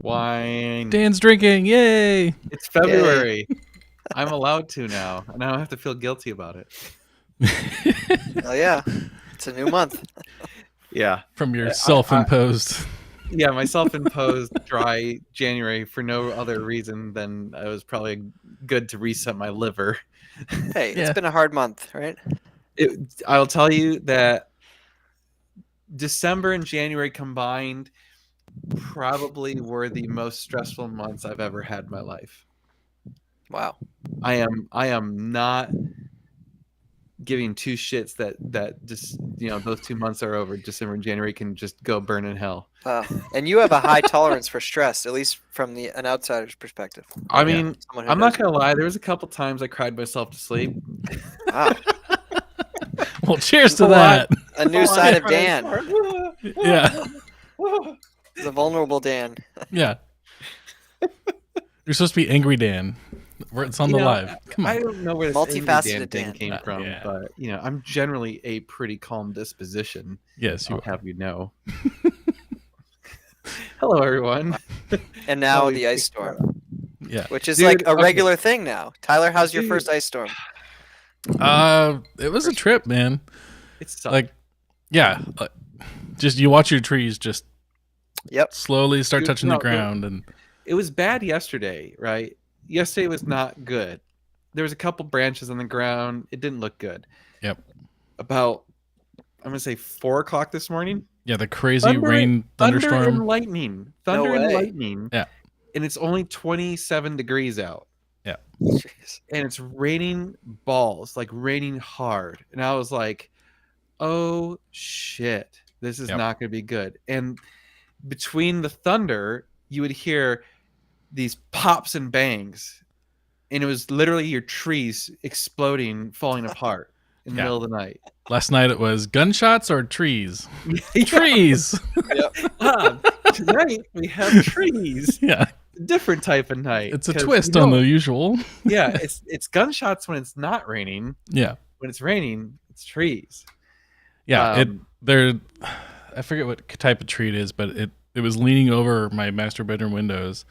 Wine. Dan's drinking. Yay! It's February. I'm allowed to now, and I don't have to feel guilty about it. Oh yeah, it's a new month. Yeah. From your self-imposed. Yeah, my self-imposed dry January for no other reason than it was probably good to reset my liver. Hey, Yeah. it's been a hard month, right? I'll tell you that December and January combined probably were the most stressful months I've ever had in my life. Wow. I am not giving two shits that just those 2 months are over. December and January can just go burn in hell. Wow. And you have a high tolerance for stress, at least from an outsider's perspective. I mean, Someone who I'm not doesn't. gonna lie. There was a couple times I cried myself to sleep. Wow. Well, cheers to Come on. that. A new side of Dan. Yeah. The vulnerable Dan. Yeah. You're supposed to be Angry Dan. It's on the live. Come I on. don't know where this Multifaceted angry Dan thing Dan. came from, Yeah. but I'm generally a pretty calm disposition. Yes, you I'll are. have you know. Hello, everyone. And now Holy the ice shit. storm, Yeah. which is Dude, like a okay. regular thing now. Tyler, how's your Dude. first ice storm? It was a trip, man. It sucked. Like, yeah. Just you watch your trees just Yep. slowly start Dude, touching no, the ground, and it was bad yesterday, right? Yesterday was not good. There was a couple branches on the ground. It didn't look good. Yep. About, I'm gonna say 4 o'clock this morning. yeah, the crazy rain Thunder thunderstorm. and lightning. No Thunder and way. lightning. Yeah. And it's only 27 degrees out. Jeez. And it's raining balls, like raining hard. And I was like, oh shit, this is Yep. not going to be good. And between the thunder, you would hear these pops and bangs. And it was literally your trees exploding, falling apart in the Yeah. middle of the night. Last night it was gunshots or trees. Trees. Tonight we have trees. Yeah, A different type of night. it's a 'Cause, twist on the usual. Yeah, it's gunshots when it's not raining. Yeah, When it's raining, it's trees. yeah. Um, I forget what type of tree it is, but it was leaning over my master bedroom windows.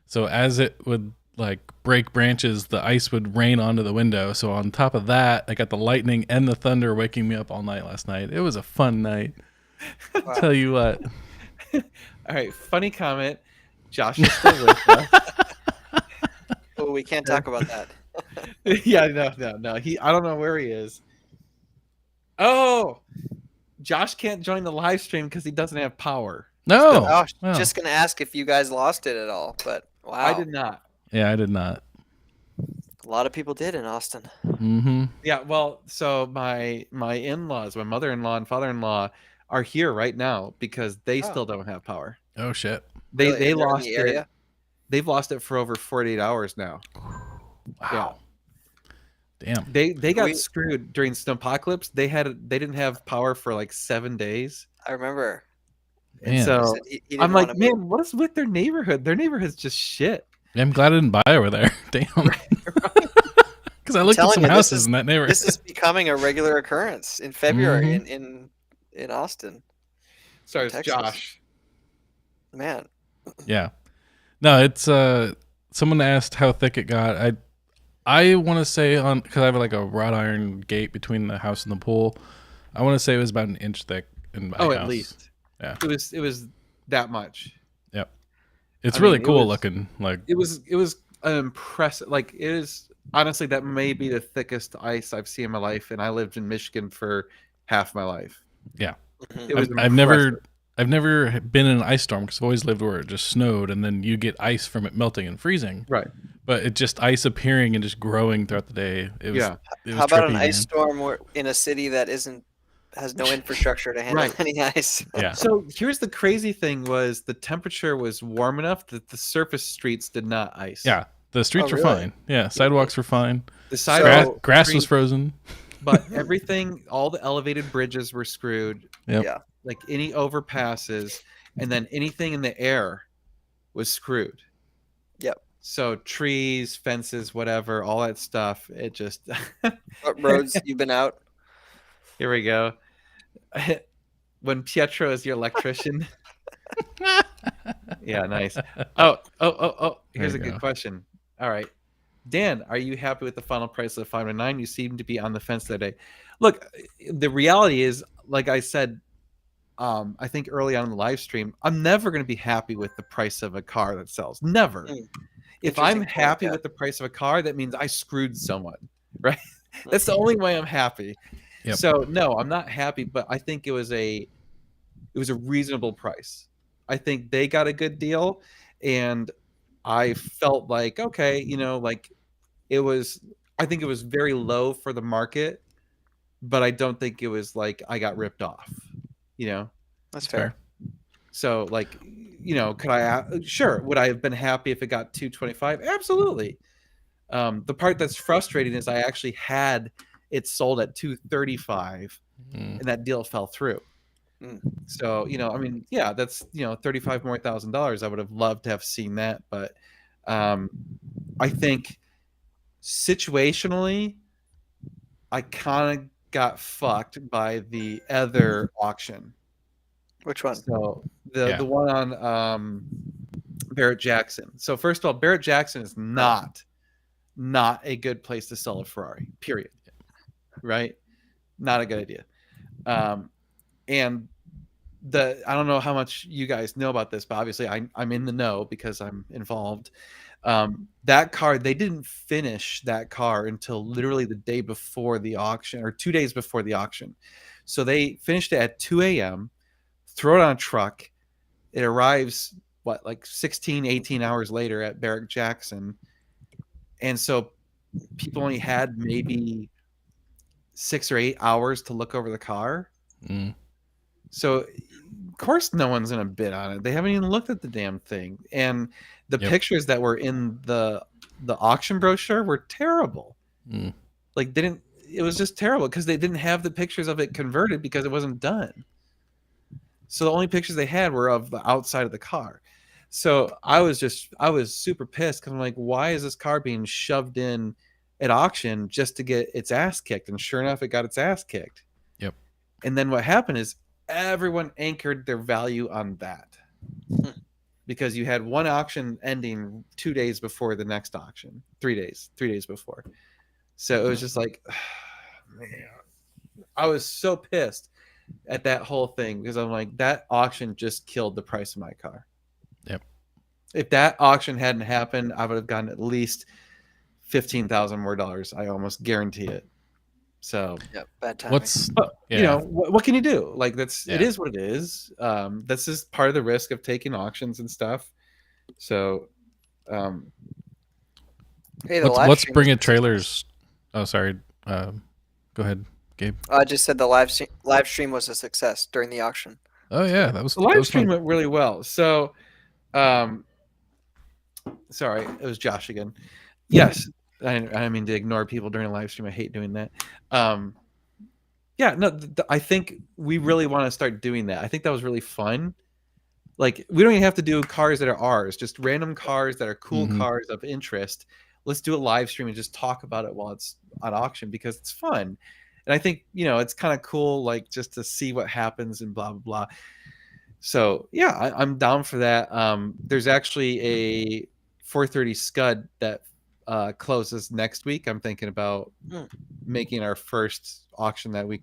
So as it would like break branches, the ice would rain onto the window. So on top of that, I got the lightning and the thunder waking me up all night last night. It was a fun night. Wow. Tell you what. All right, funny comment. Josh is still with us. Oh, we can't talk about that. Yeah, no. I don't know where he is. Oh, Josh can't join the live stream because he doesn't have power. No. Oh, Wow. just gonna ask if you guys lost it at all, but wow, I did not. Yeah, I did not. a lot of people did in Austin. Mm-hmm. Yeah, well, so my in-laws, my mother-in-law and father-in-law are here right now because they Oh. still don't have power. Oh shit. They Really? And they're in lost the it. area? They've lost it for over 48 hours now. Wow. Damn. They got We- screwed during snowpocalypse. They didn't have power for like 7 days. I rememar. And Man. so Said he didn't I'm like, wanna move. man, what is with their neighborhood? Their neighborhood's just shit. Yeah, I'm glad I didn't buy over there. Damn. Because I looked at telling some you, this houses is- in that neighborhood. This is becoming a regular occurrence in February Mm-hmm. in Austin. Sorry, it's Texas. Josh. Man, Yeah. No, it's someone asked how thick it got. I want to say because I have like a wrought iron gate between the house and the pool. I want to say it was about an inch thick in my house. At least. Yeah. It was that much. Yep. It's I really mean, it cool was- looking. Like It was an impressive. Like, it is honestly, that may be the thickest ice I've seen in my life, and I lived in Michigan for half my life. yeah. Mhm. It was I've never impressive. been in an ice storm because I've always lived where it just snowed and then you get ice from it melting and freezing. Right. But it just ice appearing and just growing throughout the day. It was, Yeah. it was How about trippy, an ice man. storm in a city that has no infrastructure to handle Right. any ice? Yeah. So here's the crazy thing: was the temperature was warm enough that the surface streets did not ice. Yeah. The streets Oh, were really? fine. Yeah. Sidewalks were fine. The So- sidewalk, Grass was frozen. but everything, all the elevated bridges were screwed. Yep. Yeah. Like any overpasses, and then anything in the air was screwed. Yep. So trees, fences, whatever, all that stuff. It just What roads you've been out? here we go. When Pietro is your electrician, Yeah, nice. Oh. There Here's you a good go. question. All right. Dan, are you happy with the final price of the 509? You seem to be on the fence today. Look, the reality is, like I said, I think early on in the live stream, I'm never going to be happy with the price of a car that sells. Never. Mm, If I'm interesting point, happy yeah. with the price of a car, that means I screwed someone, right? Mm. That's the only way I'm happy. Yep. So no, I'm not happy, but I think it was a reasonable price. I think they got a good deal, and I felt like, okay, like it was. I think it was very low for the market, but I don't think it was like I got ripped off. That's That's fair. So like, could I? Sure, would I have been happy if it got 225? Absolutely. The part that's frustrating is I actually had it sold at 235, Mm. and that deal fell through. Mm. So, I mean, yeah, that's, $35,000 more. I would have loved to have seen that, but I think situationally, I kind of got fucked by the other auction. Which one? So the Yeah. the one on Barrett Jackson. So first of all, Barrett Jackson is not a good place to sell a Ferrari. Period. Right? Not a good idea. And I don't know how much you guys know about this, but obviously I'm in the know because I'm involved. That car, they didn't finish that car until literally the day before the auction, or 2 days before the auction. So they finished it at 2 a.m., throw it on a truck. It arrives, like 16, 18 hours later at Barrett Jackson. And so people only had maybe 6 or 8 hours to look over the car. Mm. So, of course, no one's going to bid on it. They haven't even looked at the damn thing. And the Yep. pictures that were in the auction brochure were terrible. Mm. Like, it was just terrible because they didn't have the pictures of it converted because it wasn't done. So the only pictures they had were of the outside of the car. So I was super pissed because I'm like, why is this car being shoved in at auction just to get its ass kicked? And sure enough, it got its ass kicked. Yep. And then what happened is everyone anchored their value on that because you had one auction ending 2 days before the next auction, 3 days before. So it was just like, man, I was so pissed at that whole thing because I'm like, that auction just killed the price of my car. Yep. If that auction hadn't happened, I would have gotten at least $15,000 more. I almost guarantee it. So Yeah, bad timing. What's what can you do? Like it Yeah. is what it is. This is part of the risk of taking auctions and stuff. So, Hey, the live what's stream bringing was- trailers? Oh, sorry. Go ahead, Gabe. I just said the live stream was a success during the auction. Oh yeah, that was the live was stream fun. went really well. So, sorry, it was Josh again. Yes, I mean to ignore people during a live stream. I hate doing that. Yeah, no, I think we really want to start doing that. I think that was really fun. Like, we don't even have to do cars that are ours, just random cars that are cool Mhm. cars of interest. Let's do a live stream and just talk about it while it's on auction because it's fun. And I think, it's kind of cool, like just to see what happens and blah, blah, blah. So yeah, I'm down for that. There's actually a 430 Scud that closes next week. I'm thinking about making our first auction that we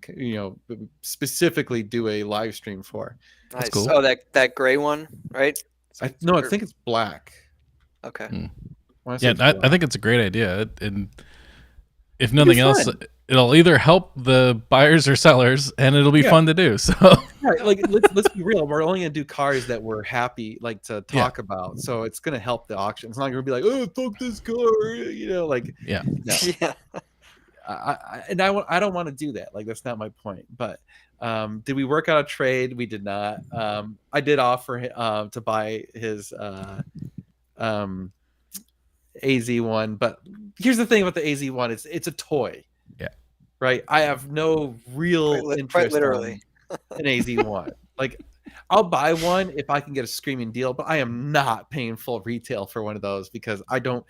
specifically do a live stream for. Nice. cool. Oh, that gray one, right? I think it's black. Okay. Hmm. I wanna say Yeah, it's I black. think it's a great idea, and if nothing else, fun. it'll either help the buyers or sellers, and it'll be Yeah. fun to do. So Right, like let's be real. We're only gonna do cars that we're happy like to talk about. So it's gonna help the auction. It's not gonna be like, oh, fuck this car, like yeah, no. Yeah. I don't want to do that. Like, that's not my point. But did we work out a trade? We did not. I did offer to buy his AZ1, but here's the thing about the AZ1: it's a toy. Yeah. Right. I have no real Quite interest literally. on an AZ1. Like, I'll buy one if I can get a screaming deal, but I am not paying full retail for one of those because I don't.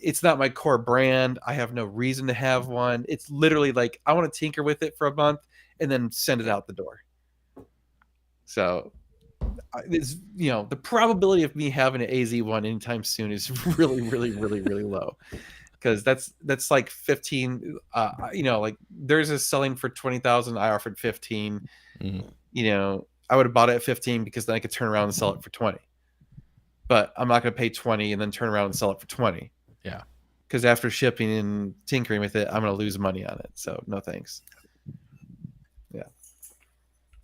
It's not my core brand. I have no reason to have one. It's literally like I want to tinker with it for a month and then send it out the door. So it's, the probability of me having an AZ1 anytime soon is really, really, really, really low. Because that's like 15. Like there's a selling for 20,000. I offered 15. Mm. I would have bought it at 15 because then I could turn around and sell it for 20. But I'm not going to pay 20 and then turn around and sell it for 20. Yeah. Because after shipping and tinkering with it, I'm going to lose money on it. So no thanks. Yeah.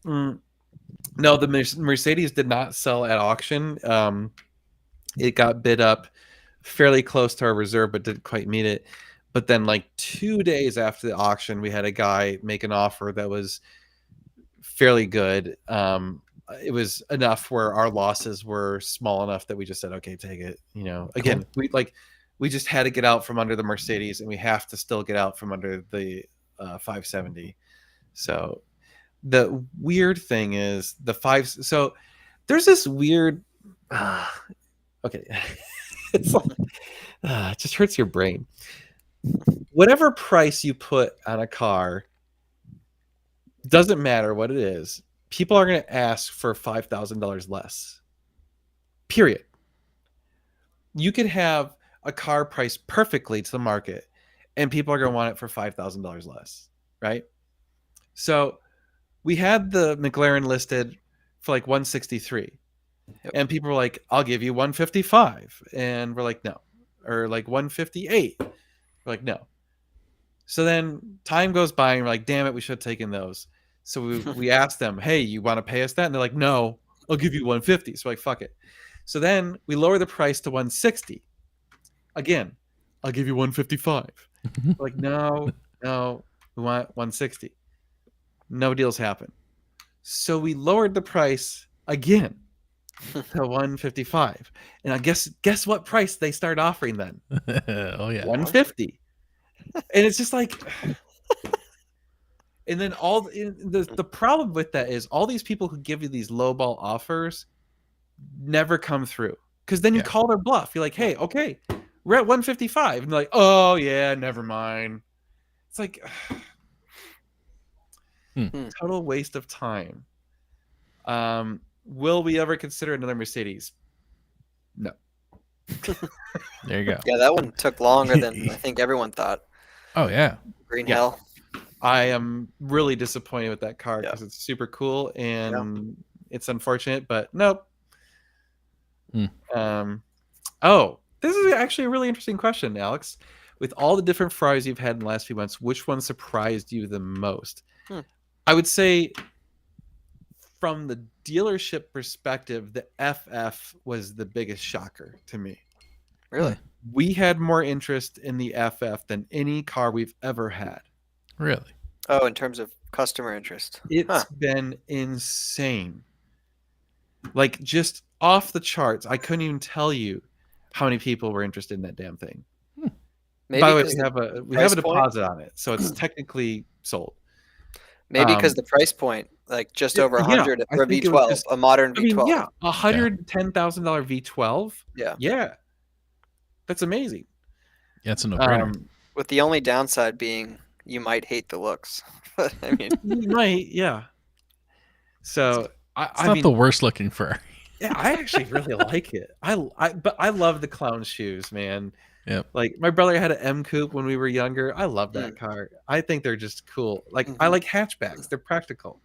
No, the Mercedes did not sell at auction. It got bid up fairly close to our reserve, but didn't quite meet it. But then, like 2 days after the auction, we had a guy make an offer that was fairly good. It was enough where our losses were small enough that we just said, "Okay, take it." Again, we just had to get out from under the Mercedes, and we have to still get out from under the 570. So the weird thing is the five. So there's this weird. Okay, it's like it just hurts your brain. Whatever price you put on a car, doesn't matter what it is. People are going to ask for $5,000 less. Period. You could have a car priced perfectly to the market, and people are going to want it for $5,000 less, right? So we had the McLaren listed for like 163, and people were like, "I'll give you 155," and we're like, "No," or like 158. We're like, "No." So then time goes by, and we're like, "Damn it, we should have taken those." So we asked them, "Hey, you want to pay us that?" And they're like, "No, I'll give you 150." So we're like, fuck it. So then we lower the price to 160. Again, "I'll give you 155. We're like, no, we want 160. No deals happen. So we lowered the price again to 155. And I guess what price they start offering then? Oh yeah. 150. And it's just like, and then the problem with that is all these people who give you these lowball offers never come through, because then you call their bluff. You're like, "Hey, okay, we're at 155," and they're like, "Oh yeah, never mind." It's like total waste of time. Will we ever consider another Mercedes? No. There you go. Yeah, that one took longer than I think everyone thought. Oh yeah. Green Hell. I am really disappointed with that car because it's super cool and it's unfortunate, but nope. Oh, this is actually a really interesting question, Alex. With all the different Ferraris you've had in the last few months, which one surprised you the most? I would say, from the dealership perspective, the FF was the biggest shocker to me. Really? We had more interest in the FF than any car we've ever had. Really? Oh, in terms of customer interest. It's been insane. Like, just off the charts. I couldn't even tell you how many people were interested in that damn thing. Maybe by the way, we have a deposit on it, so it's technically sold. Maybe because the price point, like just over 100 for a V12, a modern V12. Yeah, $110,000 V12. Yeah, that's amazing. Yeah, it's a no-brainer. With the only downside being you might hate the looks. I mean, you might, yeah. So it's not the worst looking Ferrari. Yeah, I actually really like it. But I love the clown shoes, man. Yep. Like, my brother had an M Coupe when we were younger. I love that car. I think they're just cool. Like, I like hatchbacks. They're practical.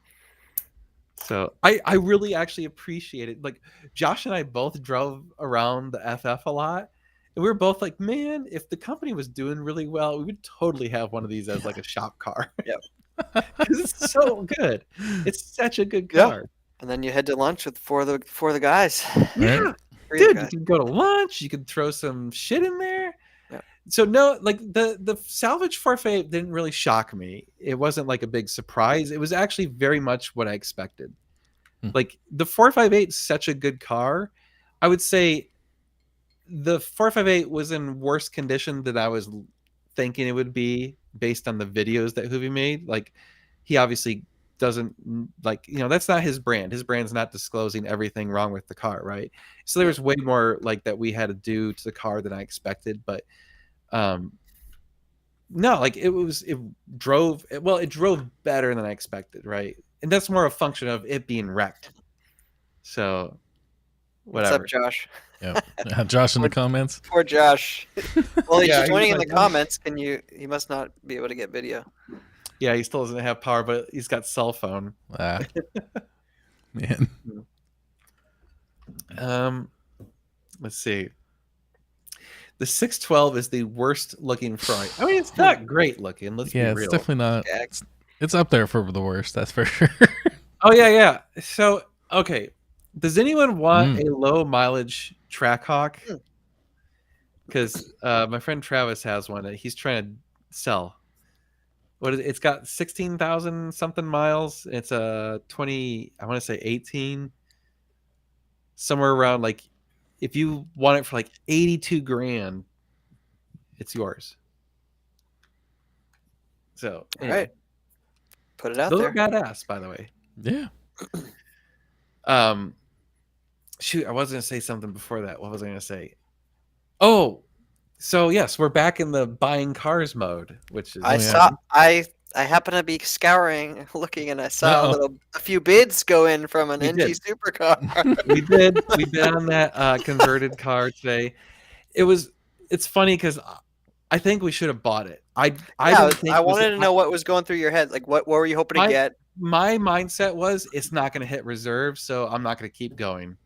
So I really actually appreciate it. Like, Josh and I both drove around the FF a lot. And we were both like, man, if the company was doing really well, we would totally have one of these as like a shop car. Yep. Because it's so good. It's such a good car. Yep. And then you head to lunch with for the guys. Yeah. Dude, you can go to lunch. You can throw some shit in there. Yeah. So no, like the salvage 458 didn't really shock me. It wasn't like a big surprise. It was actually very much what I expected. Like, the 458 is such a good car. I would say the 458 was in worse condition than I was thinking it would be based on the videos that Hoovy made. Like, he obviously doesn't, like, that's not his brand. His brand's not disclosing everything wrong with the car, right? So there was way more like that we had to do to the car than I expected. But no, like, it drove better than I expected, right? And that's more a function of it being wrecked. So, whatever. What's up, Josh? Yeah, Josh in the comments. Poor Josh. Well, he's Yeah, joining he's in the like, comments. He must not be able to get video. Yeah, he still doesn't have power, but he's got cell phone. Man. Let's see. The 612 is the worst looking fry. I mean, it's not great looking. Let's be real. It's definitely not. It's up there for the worst. That's for sure. Oh yeah. So okay, does anyone want a low mileage Trackhawk? Because my friend Travis has one that he's trying to sell. What is it? It's got 16,000 something miles. It's a 20. I want to say 18. Somewhere around like, if you want it for like 82 grand, it's yours. So anyway. All right, put it out those there. Are badass, by the way. Yeah. Shoot, I was gonna say something before that. What was I gonna say? Oh, so yes, we're back in the buying cars mode, which is I happened to be scouring, looking, and I saw a few bids go in from an NG supercar. We did on that converted car today. It's funny because I think we should have bought it. I wanted to know what was going through your head. Like, what were you hoping to get? My mindset was it's not going to hit reserve, so I'm not going to keep going.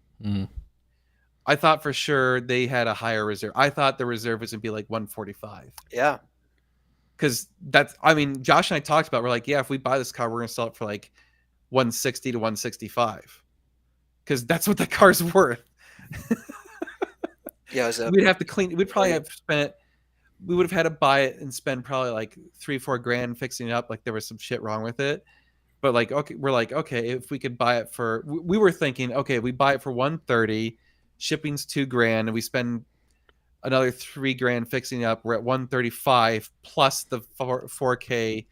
I thought for sure they had a higher reserve. I thought the reserve was going to be like 145. Yeah. Because Josh and I talked about, we're like, yeah, if we buy this car, we're going to sell it for like 160 to 165. Because that's what the car's worth. Yeah, we'd have to clean. We'd probably have spent. We would have had to buy it and spend probably like $3-4 grand fixing it up. Like there was some shit wrong with it. But like, okay, we're like, okay, if we could buy it for, we were thinking, okay, we buy it for 130, shipping's $2 grand, and we spend another $3 grand fixing it up. We're at 135 plus the 4K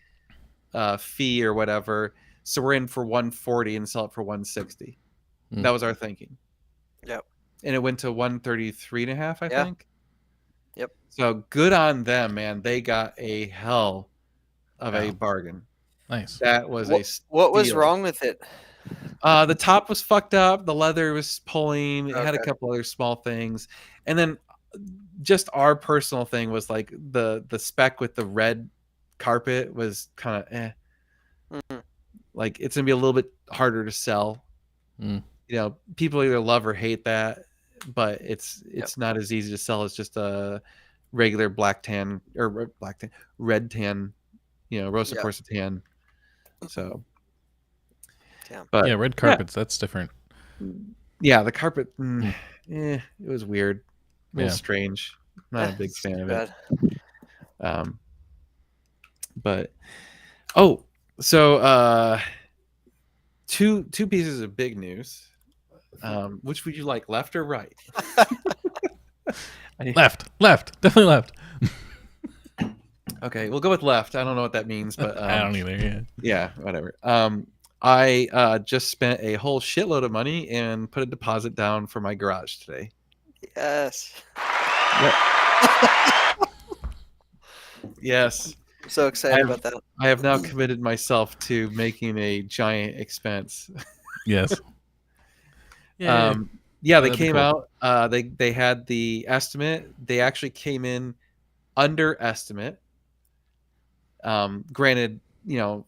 fee or whatever. So we're in for 140 and sell it for 160. That was our thinking. Yep. And it went to 133.5, I think. Yep. So good on them, man. They got a hell of a bargain. Nice. That was what was wrong with it? The top was fucked up. The leather was pulling. It had a couple other small things. And then just our personal thing was like the spec with the red carpet was kind of like it's gonna be a little bit harder to sell. You know, people either love or hate that, but it's not as easy to sell as just a regular red tan, you know, Rosa Corsa tan. So but yeah, red carpets, that's different. Yeah, the carpet it was weird. A little strange. Not a big fan of it. But so two pieces of big news. Which would you like, left or right? Left, definitely left. Okay, we'll go with left. I don't know what that means, but I don't either. Yeah, whatever. I just spent a whole shitload of money and put a deposit down for my garage today. Yes. Yes. I'm so excited about that. I have now committed myself to making a giant expense. Yes. Yeah, they came out. They had the estimate. They actually came in under estimate. Granted, you know,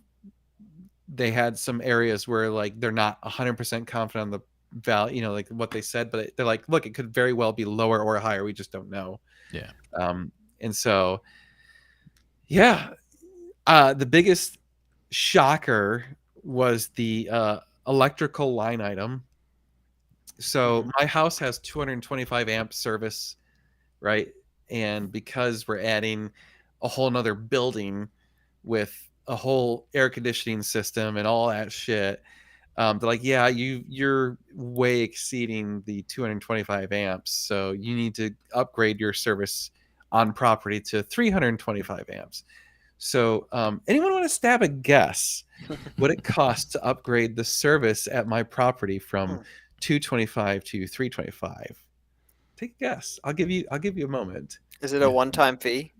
they had some areas where like they're not 100% confident on the value, you know, like what they said, but they're like, look, it could very well be lower or higher. We just don't know. Yeah. And so, yeah, the biggest shocker was the electrical line item. So my house has 225 amp service, right? And because we're adding a whole nother building with a whole air conditioning system and all that shit, they're like, yeah, you're way exceeding the 225 amps, so you need to upgrade your service on property to 325 amps. So anyone want to stab a guess what it costs to upgrade the service at my property from 225 to 325? Take a guess. I'll give you a moment. Is it a one-time fee?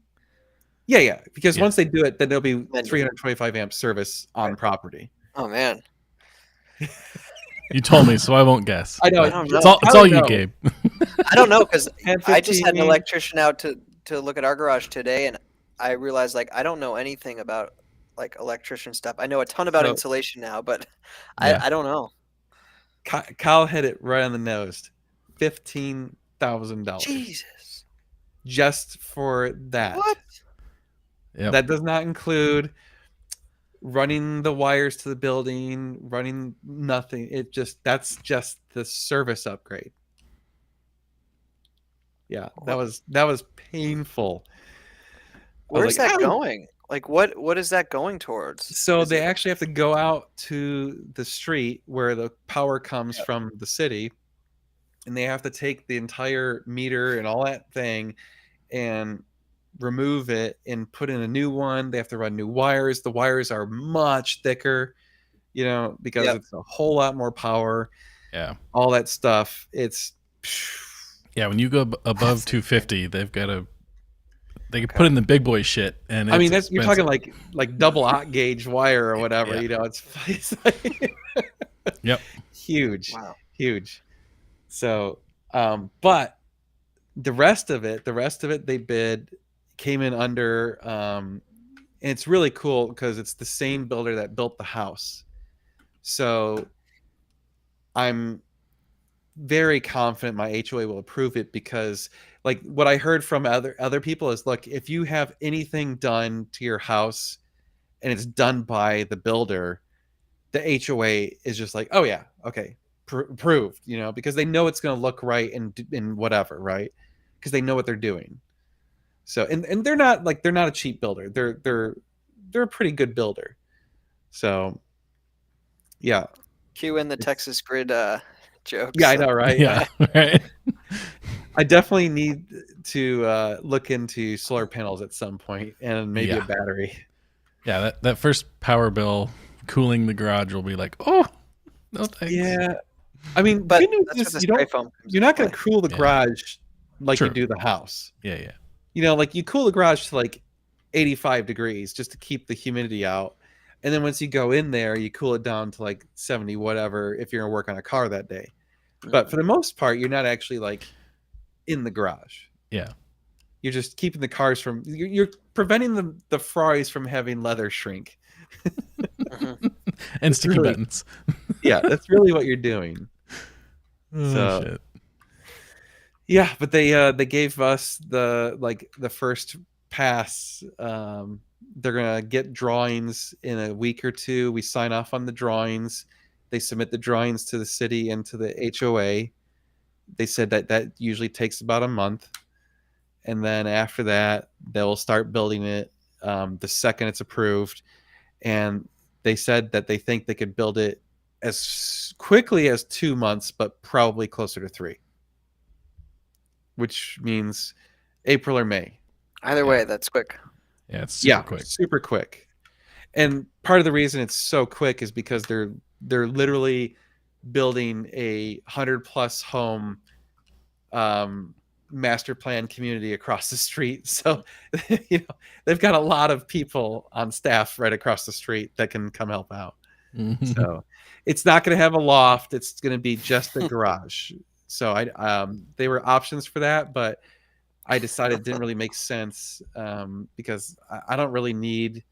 Yeah, because once they do it, then there'll be 325 amp service on property. Oh man. You told me, so I won't guess. I know. I don't know. It's all you, Gabe. I don't know because 10, I just had an 15. electrician out to look at our garage today, and I realized like I don't know anything about like electrician stuff. I know a ton about So- insulation now, but Yeah. I don't know. Kyle hit it right on the nose. $15,000 Jesus, just for that. what? Yep. That does not include running the wires to the building, running nothing. That's just the service upgrade. Yeah, that was painful. I was Where's like, that "Ow!" going? Like what is that going towards? So Is they it- actually have to go out to the street where the power comes from the city, and they have to take the entire meter and all that thing and remove it and put in a new one. They have to run new wires. The wires are much thicker, because Yep. it's a whole lot more power, Yeah. all that stuff. It's Yeah, when you go above 250, they can put in the big boy shit, and I mean, it's you're talking expensive. like double aught gauge wire or whatever. Yeah. It's like Yep. huge, Wow. huge. So, but the rest of it they came in under, and it's really cool because it's the same builder that built the house. So I'm very confident my HOA will approve it because like what I heard from other people is, look, if you have anything done to your house and it's done by the builder, the HOA is just like, oh yeah, okay, approved, because they know it's going to look right and whatever, right? Because they know what they're doing. So and they're not a cheap builder. They're a pretty good builder. So yeah. Cue in the Texas grid jokes. Yeah, I know, right? Yeah. Right. I definitely need to look into solar panels at some point and maybe a Yeah. battery. Yeah. That first power bill cooling the garage will be like, oh, no thanks. Yeah. I mean, But good news that's where is the you spray don't, foam comes you're not into going to play. cool the Yeah. garage like True. you do the house. Yeah. Like you cool the garage to like 85 degrees just to keep the humidity out. And then once you go in there, you cool it down to like 70, whatever, if you're going to work on a car that day. But for the most part, you're not actually like in the garage. Yeah. You're just keeping the cars from, you're preventing the Ferraris from having leather shrink. Mhm. And sticky really- buttons. Yeah, that's really what you're doing. Oh, So- shit. Yeah, but they gave us the first pass. They're gonna get drawings in a week or two. We sign off on the drawings. They submit the drawings to the city and to the HOA. They said that usually takes about a month, and then after that they'll start building it the second it's approved. And they said that they think they could build it as quickly as 2 months, but probably closer to 3. Which means April or May. Either way, that's quick. Yeah, it's super quick. Super quick. And part of the reason it's so quick is because they're literally building a 100+ home master plan community across the street. So they've got a lot of people on staff right across the street that can come help out. Mhm. So it's not going to have a loft. It's going to be just a garage. So they were options for that, but I decided it didn't really make sense because I don't really need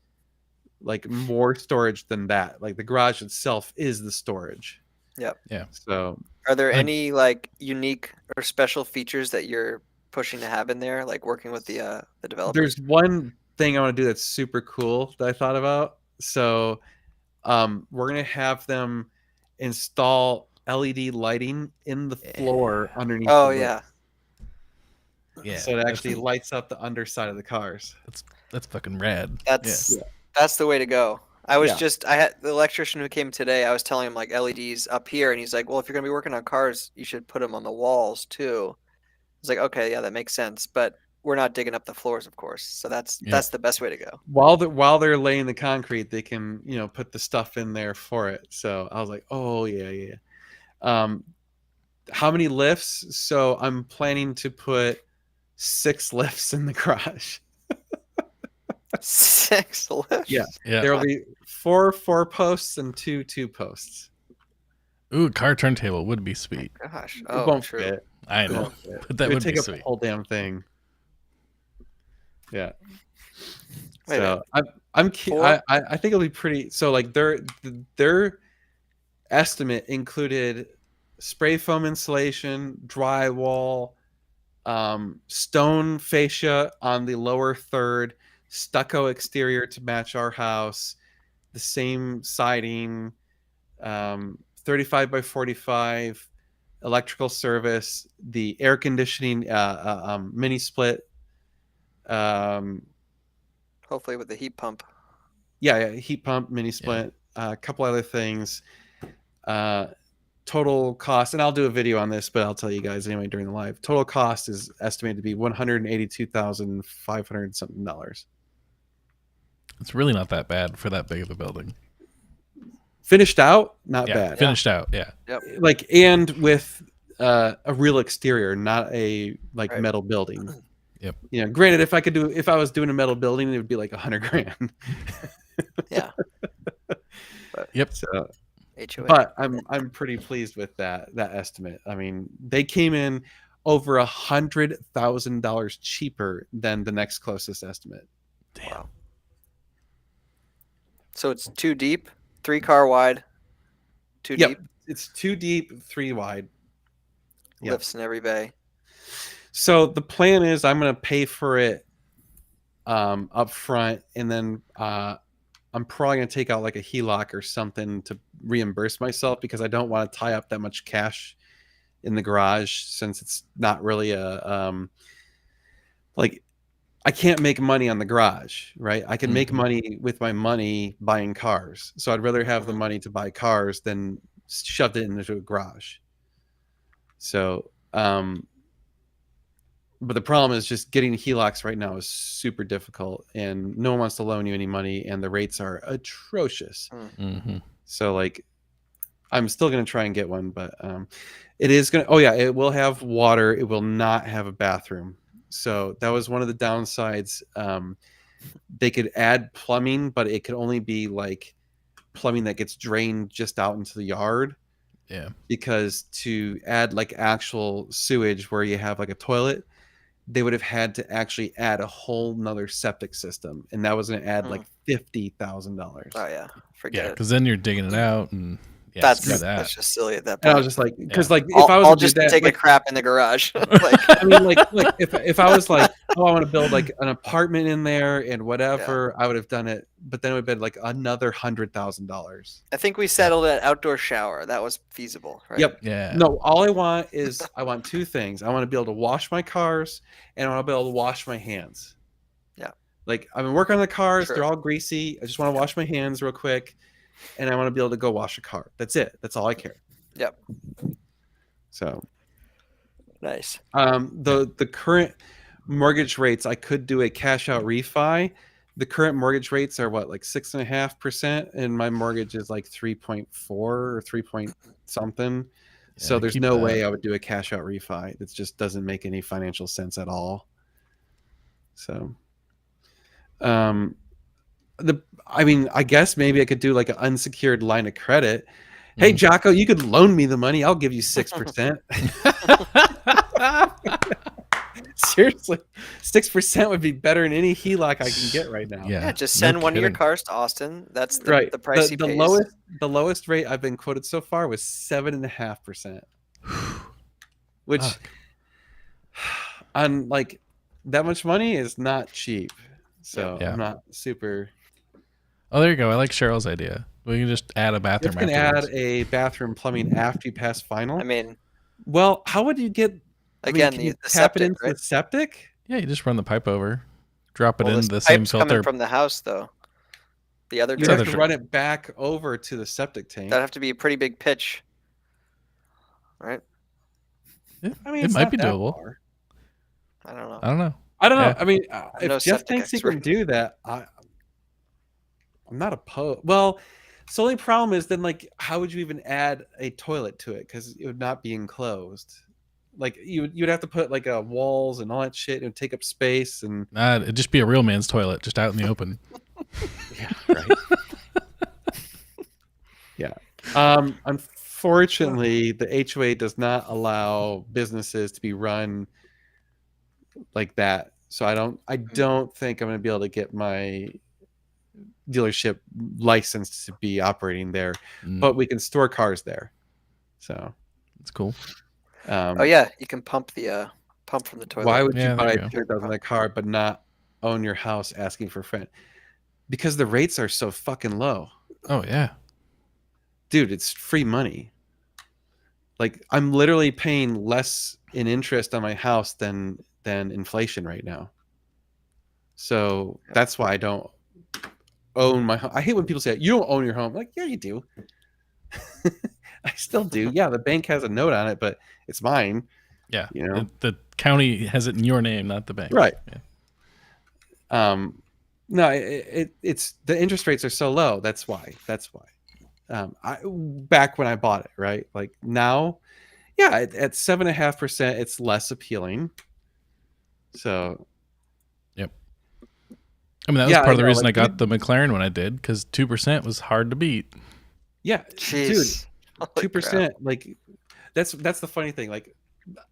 like more storage than that. Like the garage itself is the storage. Yep. Yeah. So Are there Like- any like unique or special features that you're pushing to have in there, like working with the developers? there's one thing I want to do that's super cool that I thought about. So we're gonna have them install LED lighting in the floor underneath. Oh the roof. yeah. Yeah. So it actually lights up the underside of the cars. That's fucking rad. That's Yeah. that's the way to go. I was Yeah. I had the electrician who came today. I was telling him like LEDs up here, and he's like, "Well, if you're gonna be working on cars, you should put them on the walls too." I was like, "Okay, yeah, that makes sense." But we're not digging up the floors, of course. So that's the best way to go. While they're laying the concrete, they can put the stuff in there for it. So I was like, oh yeah. How many lifts? So I'm planning to put 6 lifts in the garage. 6 lifts. Yeah. Yeah. There will be 4 posts and 2 posts. Ooh, car turntable would be sweet. Gosh. It Oh, won't true. fit. I It know, won't fit. but that It would take be up the sweet. whole damn thing. Yeah. Wait a So Four? I think it'll be pretty. So like their estimate included spray foam insulation, drywall, stone fascia on the lower third, stucco exterior to match our house, the same siding, 35 by 45, electrical service, the air conditioning mini split, Hopefully with the heat pump. yeah, heat pump, mini split, a couple other things. Total cost, and I'll do a video on this, but I'll tell you guys anyway during the live. Total cost is estimated to be $182,500 something. It's really not that bad for that big of a building. Finished out, not Yeah, bad. finished out. Yeah. Like, and with a real exterior, not a like Right. metal building. Yep. You know, granted, if I was doing a metal building, it would be like $100,000. Yeah. Yep. So, HOA. but I'm pretty pleased with that estimate. I mean, they came in over $100,000 cheaper than the next closest estimate. Damn. Wow. So it's 2 deep, 3 car wide, 2 Yep. deep, It's 2 deep, 3 wide. Yep. lifts in every bay. So the plan is I'm going to pay for it up front, and then I'm probably going to take out like a HELOC or something to reimburse myself, because I don't want to tie up that much cash in the garage, since it's not really a like, I can't make money on the garage, right? I can make money with my money buying cars. So I'd rather have the money to buy cars than shoved it into a garage. So, but the problem is just getting HELOCs right now is super difficult, and no one wants to loan you any money, and the rates are atrocious. Mm-hmm. So like, I'm still going to try and get one, but it is going to, oh yeah, it will have water. It will not have a bathroom. So that was one of the downsides. They could add plumbing, but it could only be like plumbing that gets drained just out into the yard. Yeah. Because to add like actual sewage where you have like a toilet, they would have had to actually add a whole nother septic system, and that was going to add like $50,000. Oh yeah, forget Yeah, it. because then you're digging it out, and yeah, That's screw that. just silly at that And I point. was just like, because Yeah. like if I was I'll to do just that, take like, a crap in the garage. Like, I mean, like if I was like, oh, I want to build like an apartment in there and whatever, I would have done it. But then it would have been like another $100,000. I think we settled at outdoor shower. That was feasible, right? Yep. Yeah. No, all I want is I want 2 things. I want to be able to wash my cars, and I want to be able to wash my hands. Yeah. Like, I've been working on the cars. True. They're all greasy. I just want to wash my hands real quick, and I want to be able to go wash a car. That's it. That's all I care. Yep. So Nice. the current mortgage rates, I could do a cash out refi. The current mortgage rates are what, like 6.5%, and my mortgage is like 3.4 or 3 point something. So there's keep no that. way I would do a cash out refi. It just doesn't make any financial sense at all. So I mean, I guess maybe I could do like an unsecured line of credit. Hey, Jocko, you could loan me the money. I'll give you 6%. Seriously, 6% would be better than any HELOC I can get right now. Yeah. Yeah, just no send one of your kidding. cars to Austin. That's the, Right. the price he the pays. lowest rate I've been quoted so far was 7.5%, which Fuck. on like that much money is not cheap. So Yeah. I'm not super. Oh, there you go. I like Cheryl's idea. We can just add a You bathroom can afterwards. add a bathroom plumbing after you pass final. I mean, Well, how would you get? again, can the you tap septic, it into right? the septic? Yeah, you just run the pipe over, drop it Well, in this the same pipe's filter. coming from the house, though. The other You That's have direction. to run it back over to the septic tank. That'd have to be a pretty big pitch, right? I mean, it it's might not be that doable. far. I don't know. I don't know. I don't know. Yeah. I mean, no if Jeff septic thinks he can expert. do that, I'm not opposed. Well, so the only problem is then, like, how would you even add a toilet to it? Because it would not be enclosed. Like, you'd have to put like walls and all that shit. It would take up space, and It'd just be a real man's toilet, just out in the open. yeah, right. Yeah. Unfortunately, the HOA does not allow businesses to be run like that. So I don't think I'm going to be able to get my dealership licensed to be operating there, but we can store cars there. So It's cool. Oh yeah, you can pump from the toilet. why would Yeah, you there buy you go. $200,000 car but not own your house asking for rent? Because the rates are so fucking low. Oh yeah. Dude, it's free money. Like I'm literally paying less in interest on my house than inflation right now. So that's why I don't own my home. I hate when people say you don't own your home. I'm like, yeah, you do. I still do. Yeah, the bank has a note on it, but it's mine. Yeah. You know? The county has it in your name, not the bank. Right. Yeah. No, it's the interest rates are so low. That's why. Back when I bought it, right? Like now, yeah, at 7.5%, it's less appealing. So, Yep. I mean, that was Yeah, part I of the know, reason like, I got the McLaren when I did, because 2% was hard to beat. yeah, Jeez. dude, 2%. Like that's the funny thing. Like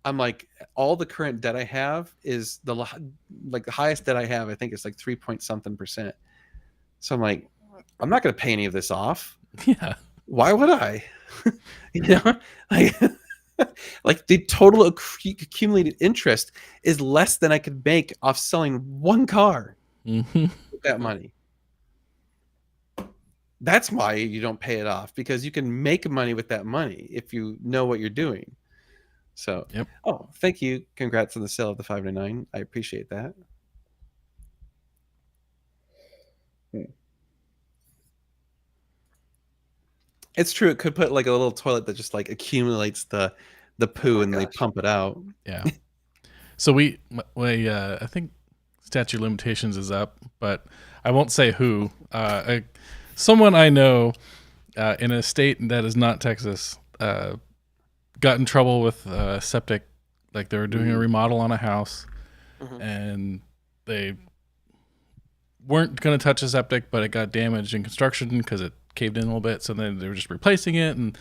I'm like all the current debt I have is the highest debt I have. I think it's like 3 point something percent. So I'm like, I'm not going to pay any of this off. Yeah. Why would I? You know, like, like the total accumulated interest is less than I could make off selling one car Mm-hmm. with that money. That's why you don't pay it off, because you can make money with that money if you know what you're doing. So, Yep. Oh, thank you. Congrats on the sale of the 599. I appreciate that. It's true. It could put like a little toilet that just like accumulates the poo and they gosh. pump it out. Yeah. So I think statute of limitations is up, but I won't say who. Someone I know in a state that is not Texas got in trouble with septic. Like they were doing a remodel on a house, and they weren't going to touch the septic, but it got damaged in construction because it caved in a little bit. So then they were just replacing it, and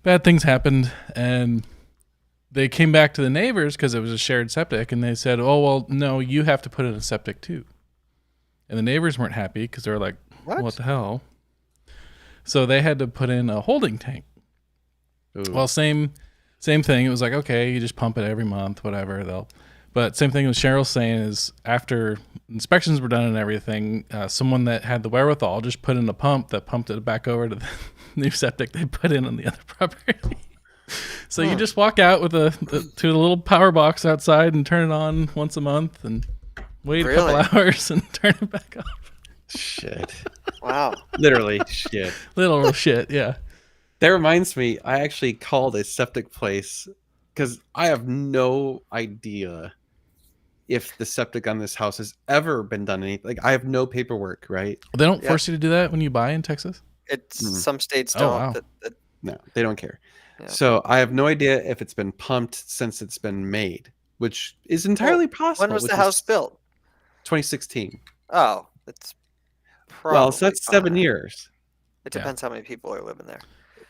bad things happened. And they came back to the neighbors because it was a shared septic, and they said, "Oh well, no, you have to put in a septic too." And the neighbors weren't happy because they were like, "What the hell?" So they had to put in a holding tank. Ooh. Well, same thing. It was like, okay, you just pump it every month, whatever. But same thing with Cheryl's saying is after inspections were done and everything, someone that had the wherewithal just put in a pump that pumped it back over to the new septic they put in on the other property. So you just walk out with to the little power box outside and turn it on once a month and wait a couple hours and turn it back off. Shit. Wow. Literally shit. Little shit, yeah. That reminds me, I actually called a septic place because I have no idea if the septic on this house has ever been done anything. Like I have no paperwork, right? They don't force you to do that when you buy in Texas? Some states don't. Wow. No, they don't care. Yeah. So I have no idea if it's been pumped since it's been made, which is entirely possible. When was the house built? 2016. Oh, it's probably Well, so that's 7 years. It depends how many people are living there.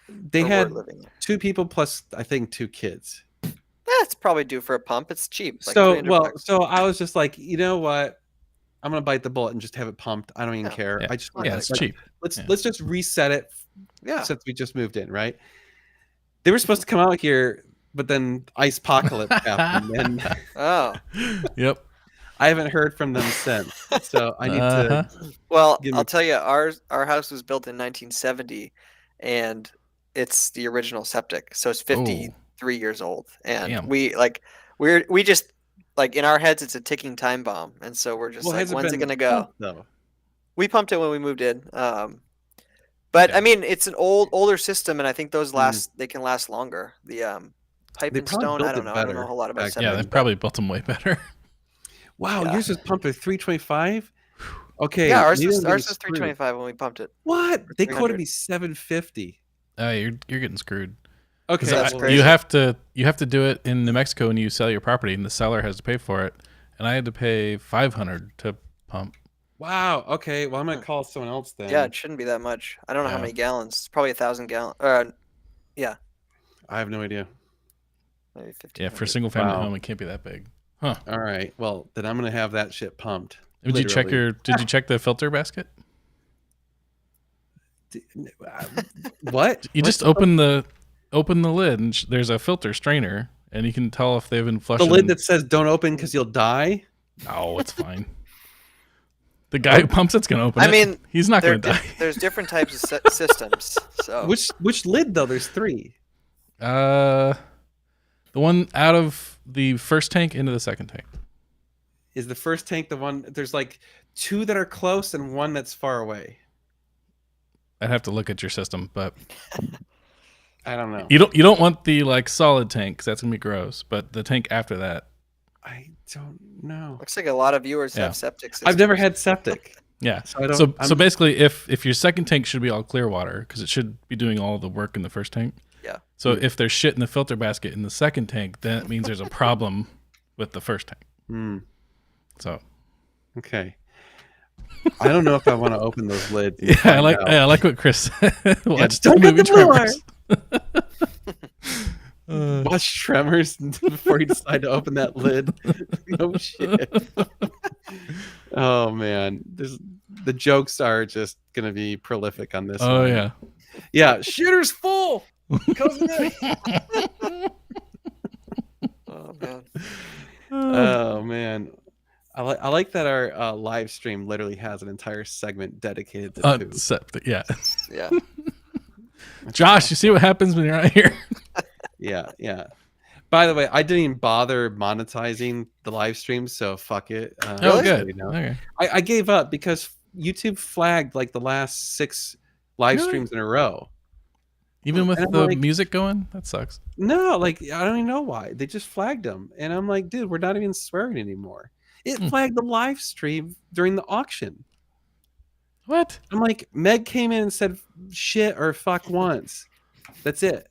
They had living there. 2 people plus, I think, 2 kids. It's probably due for a pump. It's cheap. Like So, $300. so I was just like, you know what? I'm gonna bite the bullet and just have it pumped. I don't even care. Yeah. I just It's cheap. Let's just reset it. Yeah. Since we just moved in, right? They were supposed to come out here, but then ice apocalypse happened, and Oh. Yep. I haven't heard from them since. So I need to. Well, Give me- I'll tell you, our house was built in 1970, and it's the original septic, so it's 53 years old, and Damn. we just like in our heads it's a ticking time bomb, and so we're just like, has when's it been gonna go? pumped, though? We pumped it when we moved in, but I mean it's an older system, and I think those they can last longer. The pipe They and probably stone, built I don't it know. I don't better know a whole lot about back septic. Yeah, they probably built them way better. Wow, Yeah. yours was pumped at 325. Okay. Yeah, ours maybe was I'm getting 325 when we pumped it. What? They 300. quoted me 750. You're getting screwed. Okay, That's well, crazy. You have to do it in New Mexico when you sell your property, and the seller has to pay for it. And I had to pay $500 to pump. wow. Okay, well I'm gonna call someone else then. Yeah, it shouldn't be that much. I don't know how Yeah. many gallons. It's probably 1,000 gallons. Yeah, I have no idea. maybe Yeah, 1500. for a single family Wow. home, it can't be that big. Huh? All right. Well, then I'm gonna have that shit pumped. Did you check Literally. Did you check the filter basket? What? You just open the lid, and there's a filter strainer, and you can tell if they've been The flushing. lid that says "Don't open because you'll die." Oh, it's fine. The guy who pumps it's gonna open I it. mean, He's not gonna die. there's different types of systems. So Which lid though? There's 3. The one out of the first tank into the second tank. Is the first tank the one? There's like 2 that are close and 1 that's far away. I'd have to look at your system, but I don't know. you don't want the like solid tank, 'cause that's gonna be gross. But the tank after that, I don't know. looks like a lot of viewers Yeah. have septic systems. I've never had septic. yeah. So I don't. So I'm- basically, if your second tank should be all clear water, because it should be doing all the work in the first tank. Yeah. So if there's shit in the filter basket in the second tank, then it means there's a problem with the first tank. Hmm, So okay. I don't know if I want to open those lids. and yeah, I find out. like what Chris said. Watch don't the get movie the blue Tremors. Watch Tremors before you decide to open that lid. No shit. Oh man, the jokes are just gonna be prolific on this. Oh one. yeah. Yeah. Shitter's full. Cousin Eddie. Oh man. Oh man, I like that our live stream literally has an entire segment dedicated to food. Septic, yeah. Yeah. Josh, you see what happens when you're not here? Yeah. By the way, I didn't even bother monetizing the live stream, so fuck it. Oh, Really? good. You know. Okay. I gave up because YouTube flagged like the last 6 live Really? streams in a row. Even with And I'm the like- music going, that sucks. No, like I don't even know why. They just flagged them, and I'm like, dude, we're not even swearing anymore. It Hmm. flagged the live stream during the auction. What? I'm like, Meg came in and said shit or fuck once. That's it.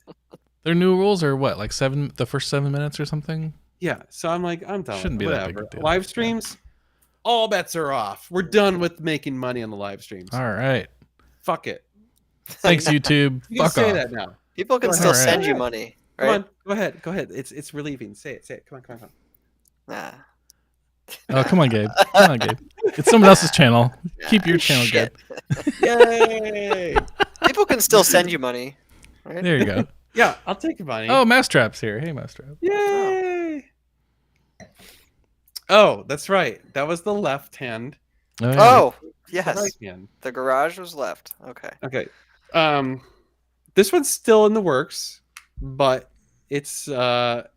Their new rules are what, like the first 7 minutes or something? Yeah. So I'm like, I'm done. Shouldn't be that big a Whatever. deal. Live streams, all bets are off. We're done with making money on the live streams. All right. Fuck it. Thanks, YouTube. You can Fuck say off. that now. People can Go still ahead. send you money, Come right? on. Go ahead. It's relieving. Say it. Come on. Nah. Oh, come on, Gabe. Come on, Gabe. It's someone else's channel. Keep your channel Shit. good. Yay! People can still send you money, right? There you go. Yeah, I'll take your money. Oh, Mousetrap's here. Hey, Mousetrap. Yay! Oh, that's right. That was the left hand. yeah. Oh, The yes. right hand. The garage was left. Okay. Okay. This one's still in the works, but it's got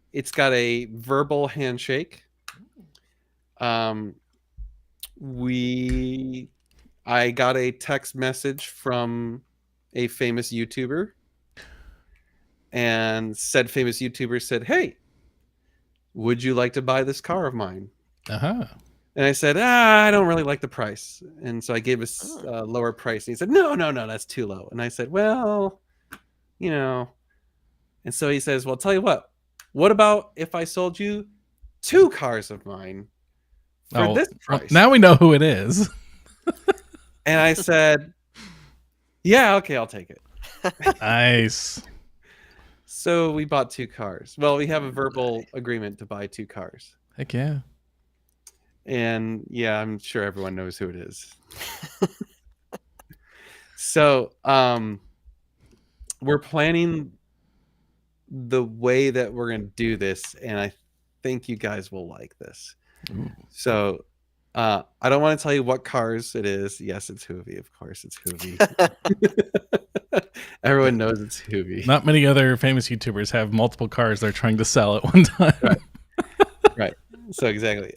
a verbal handshake. I got a text message from a famous YouTuber, and said famous YouTuber said, "Hey, would you like to buy this car of mine?" Uh-huh. And I said, I don't really like the price. And so I gave a lower price. And he said, no, that's too low. And I said, well, you know. And so he says, well, tell you what about if I sold you 2 cars of mine for this well, price? now we know who it is. And I said, yeah, okay, I'll take it. Nice. So we bought 2 cars. Well, we have a verbal agreement to buy 2 cars. Heck yeah. And yeah, I'm sure everyone knows who it is. So we're planning the way that we're going to do this, and I think you guys will like this. Ooh. So I don't want to tell you what cars it is. Yes, it's Hoovy. Of course, it's Hoovy. Everyone knows it's Hoovy. Not many other famous YouTubers have multiple cars they're trying to sell at one time. Right. So exactly.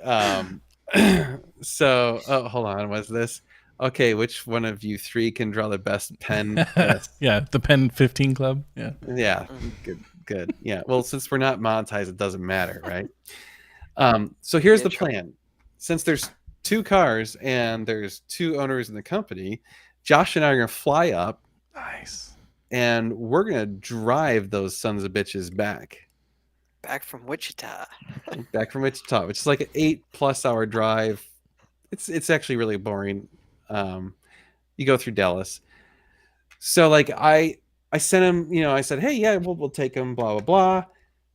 So hold on. Was this okay? Which one of you 3 can draw the best pen? Yes. Yeah, the Pen 15 Club. Yeah. Yeah. Good. Yeah. Well, since we're not monetized, it doesn't matter, right? So here's the plan. Since there's 2 cars and there's 2 owners in the company, Josh and I are gonna fly up. Nice. And we're gonna drive those sons of bitches back Back from Wichita. which is like an 8+ hour drive. It's actually really boring. You go through Dallas. So like I I sent him, I said, hey, yeah, we'll take him, blah, blah, blah.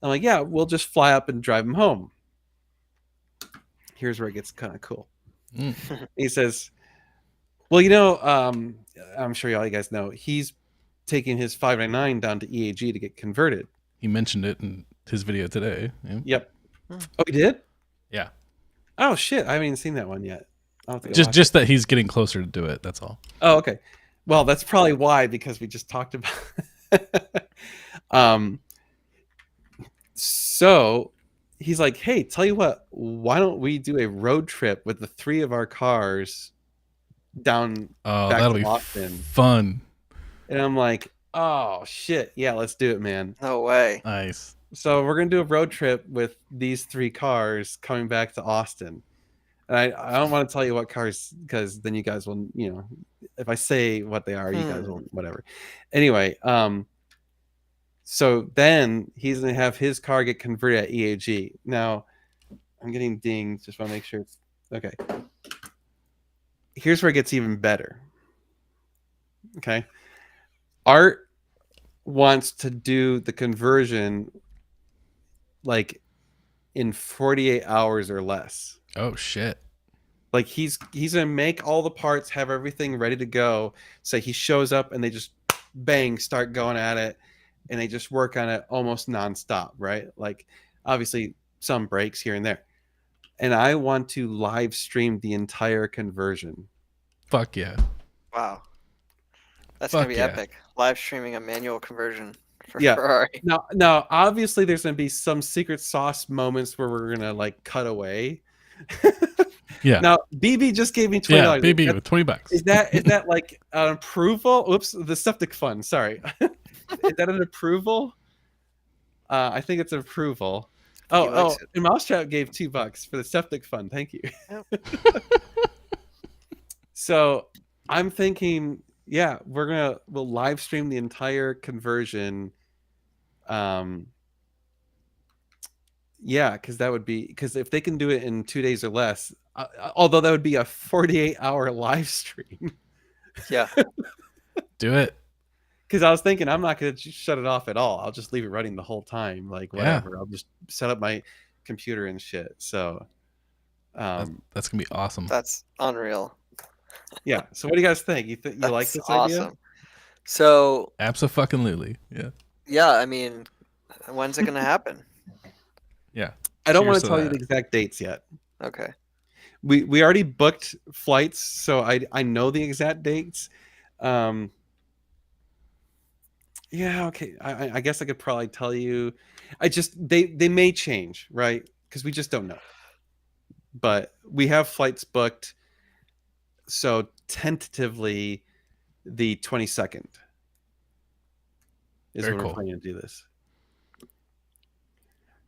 I'm like, yeah, we'll just fly up and drive him home. Here's where it gets kind of cool. He says, well, I'm sure all you guys know, he's taking his 599 down to EAG to get converted. He mentioned it in his video today. Yeah. Yep. Oh, he did? Yeah. Oh, shit. I haven't even seen that one yet. I'll have to go watch it. Just that he's getting closer to do it. That's all. Oh, okay. Well, that's probably why, because we just talked about so he's like, hey, tell you what, why don't we do a road trip with the 3 of our cars down back that'll to be Austin? fun. And I'm like, oh shit, yeah, let's do it, man. No way. Nice. So we're gonna do a road trip with these 3 cars coming back to Austin. And I don't want to tell you what cars, because then you guys will, if I say what they are, you guys will, whatever. Anyway, so then he's gonna have his car get converted at EAG. Now, I'm getting dinged. Just want to make sure it's okay. Here's where it gets even better. Okay, Art wants to do the conversion like in 48 hours or less. Oh shit. Like he's gonna make all the parts, have everything ready to go. So he shows up and they just bang start going at it, and they just work on it almost nonstop, right? Like obviously some breaks here and there. And I want to live stream the entire conversion. Fuck yeah. Wow. That's Fuck gonna be yeah. epic. Live streaming a manual conversion for Yeah. Ferrari. Now obviously there's gonna be some secret sauce moments where we're gonna like cut away. Yeah. Now BB just gave me $20. Yeah, baby with $20. Is that like an approval? Oops, the septic fund. Sorry, is that an approval? I think it's an approval. Oh, and Mousetrap gave $2 for the septic fund. Thank you. Yep. So I'm thinking, yeah, we'll live stream the entire conversion. Yeah, because if they can do it in 2 days or less, although that would be a 48-hour live stream. Yeah. Do it. Because I was thinking I'm not going to shut it off at all. I'll just leave it running the whole time. Like whatever. I'll just set up my computer and shit. So That's gonna be awesome. That's unreal. yeah. So what do you guys think? You like That's this awesome. idea? So Abso-fucking-lutely. Yeah. yeah, I mean, when's it gonna happen? Yeah. I don't Cheers want to to tell you that. the exact dates yet. Okay. We already booked flights, so I know the exact dates. Yeah, okay. I guess I could probably tell you. They may change, right? Because we just don't know. But we have flights booked, so tentatively the 22nd is Very when we're cool. planning to do this.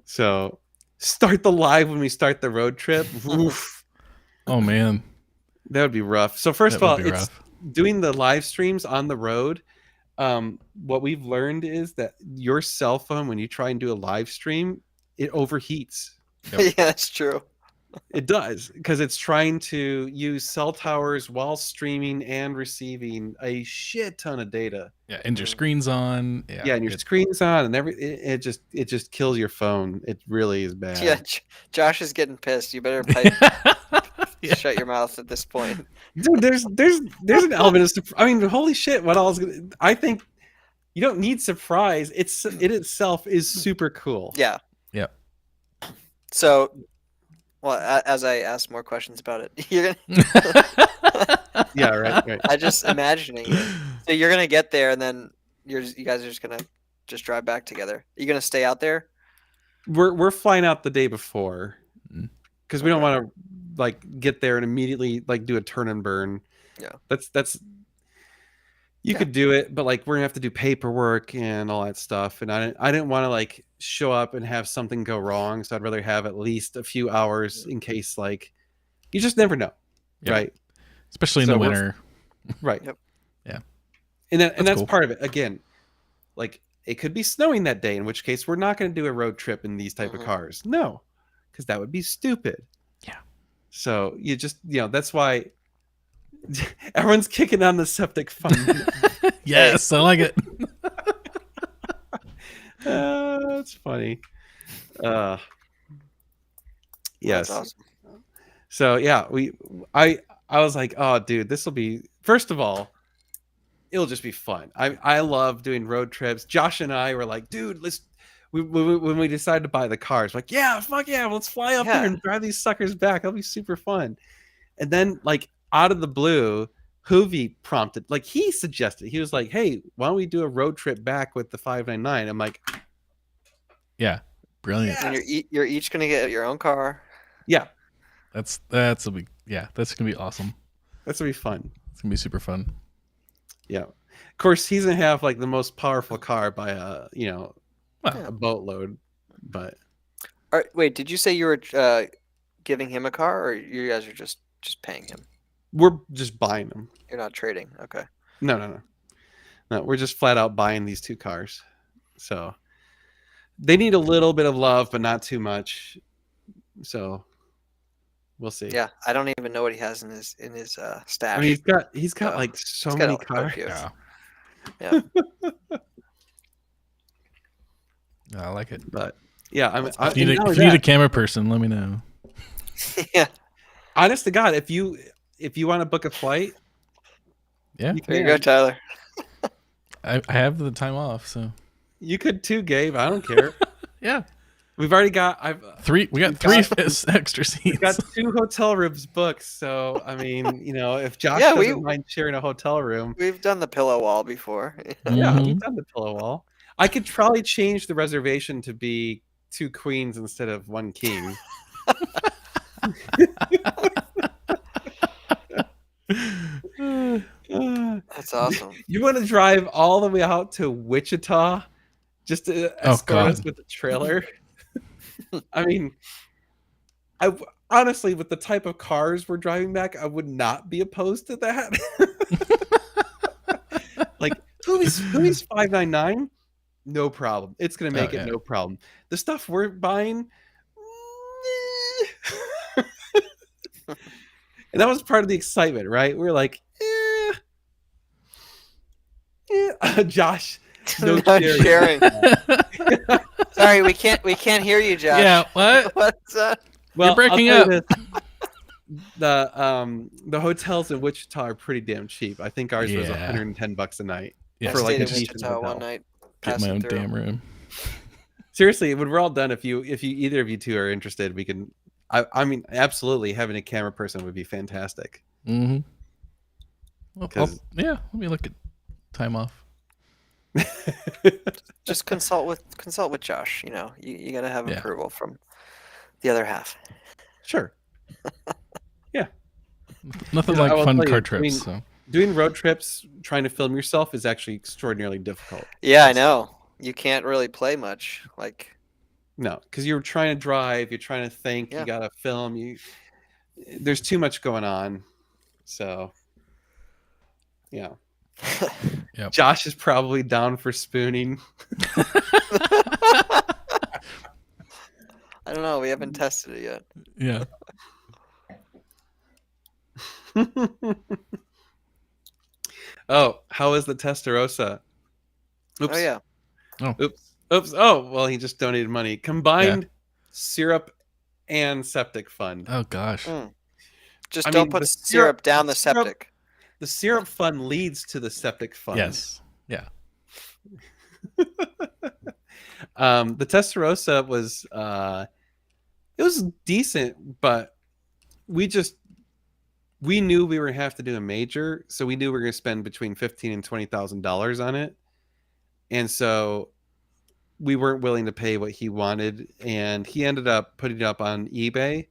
So start the live when we start the road trip. Oof, Oh man. that would be rough. So first That of all, would be it's rough. doing the live streams on the road. What we've learned is that your cell phone, when you try and do a live stream, it overheats. Yep. Yeah, that's true. It does, because it's trying to use cell towers while streaming and receiving a shit ton of data. Yeah, and your screen's on. Yeah, and your it- screen's on, and it just kills your phone. It really is bad. Yeah, Josh is getting pissed. You better pipe, Yeah. shut your mouth at this point. Dude, there's an element of I mean, holy shit! I think you don't need surprise. It itself is super cool. Yeah. Yep. So, well, as I ask more questions about it, you're gonna. Yeah, right. I just imagining it. So you're gonna get there, and then you guys are just gonna drive back together. You gonna stay out there? We're flying out the day before Mm. because we don't want to like get there and immediately like do a turn and burn. Yeah. That's you Yeah. could do it, but like we're gonna have to do paperwork and all that stuff, and I didn't want to like show up and have something go wrong, so I'd rather have at least a few hours in case like you just never know. Yeah. Right. Especially in So the we're- winter. Right. Yep. Yeah. And that's cool. part of it. Again, like it could be snowing that day, in which case we're not going to do a road trip in these type of Mhm. cars. No, because that would be stupid. Yeah. So you just that's why everyone's kicking on the septic fund. Yes, I like it. That's funny. Uh, yes. That's awesome. So yeah, I was like, oh, dude, this will be. First of all, it'll just be fun. I love doing road trips. Josh and I were like, dude, let's. When we decided to buy the cars, like, yeah, fuck yeah, let's fly up there Yeah. and drive these suckers back. That'll be super fun. And then, like, out of the blue, Hoovy prompted, like, he suggested, he was like, hey, why don't we do a road trip back with the 599? I'm like, Yeah, brilliant. Yeah. And you're each gonna get your own car. yeah, That's a big, yeah, that's gonna be awesome. that's gonna be fun. It's gonna be super fun. Yeah. Of course, he's gonna have like the most powerful car by a Well, a boatload, but All right, wait, did you say you were giving him a car, or you guys are just paying him? we're just buying them. You're not trading. Okay. No, we're just flat out buying these two cars. So they need a little bit of love, but not too much. So we'll see. Yeah, I don't even know what he has in his stash. I mean, he's got like so He's got many all the cars. Tokyos. yeah, Yeah. I like it. But yeah, I mean, If you need a camera person, let me know. Yeah. honest to God, if you want to book a flight, Yeah, There you go, Tyler. I have the time off, so You could too, Gabe. I don't care. yeah. We've already got. We got We've three got- extra seats. We've got 2 hotel rooms booked. So I mean, if Josh Yeah, doesn't mind sharing a hotel room, We've done the pillow wall before. yeah, Mhm. we've done the pillow wall. I could probably change the reservation to be 2 queens instead of 1 king. That's awesome. You want to drive all the way out to Wichita just to escort us God. with the trailer? I mean, honestly, with the type of cars we're driving back, I would not be opposed to that. Like, who's 599? No problem. It's gonna make Oh, it yeah. no problem. The stuff we're buying, and that was part of the excitement, right? We're like, Josh, no Not sharing. sharing. Sorry, we can't hear you, Josh. Yeah, what? What's that? Well, breaking I'll tell you up. this. The hotels in Wichita are pretty damn cheap. I think ours was Yeah. $110 a night. Yeah, I For, like, stayed a in decent Wichita hotel. one night. get my passing own through. damn room. Seriously, when we're all done, if you either of you two are interested, we can. I mean, absolutely, having a camera person would be fantastic. Mm-hmm. Well, 'Cause- yeah, let me look at time off. Just consult with Josh. You gotta have Yeah. approval from the other half. Sure. Nothing Yeah, I like will fun tell you, car I trips. mean- So Doing road trips, trying to film yourself, is actually extraordinarily difficult. Yeah, I know. You can't really play much. Like, No, because you're trying to drive, you're trying to think, Yeah. you gotta film. There's too much going on. So, yeah. Yep. Josh is probably down for spooning. I don't know. We haven't tested it yet. yeah, Oh, how is the Testarossa? Oops. Oh yeah. Oops. Oh, well, he just donated money. Combined syrup and septic fund. oh gosh, Just I don't mean, put the syrup syrup- down the syrup- septic. The syrup fund leads to the septic fund. yes, yeah, The Testarossa was it was decent, but we knew we were gonna have to do a major, so we knew we were gonna spend between $15,000 and $20,000 on it, and so we weren't willing to pay what he wanted, and he ended up putting it up on eBay,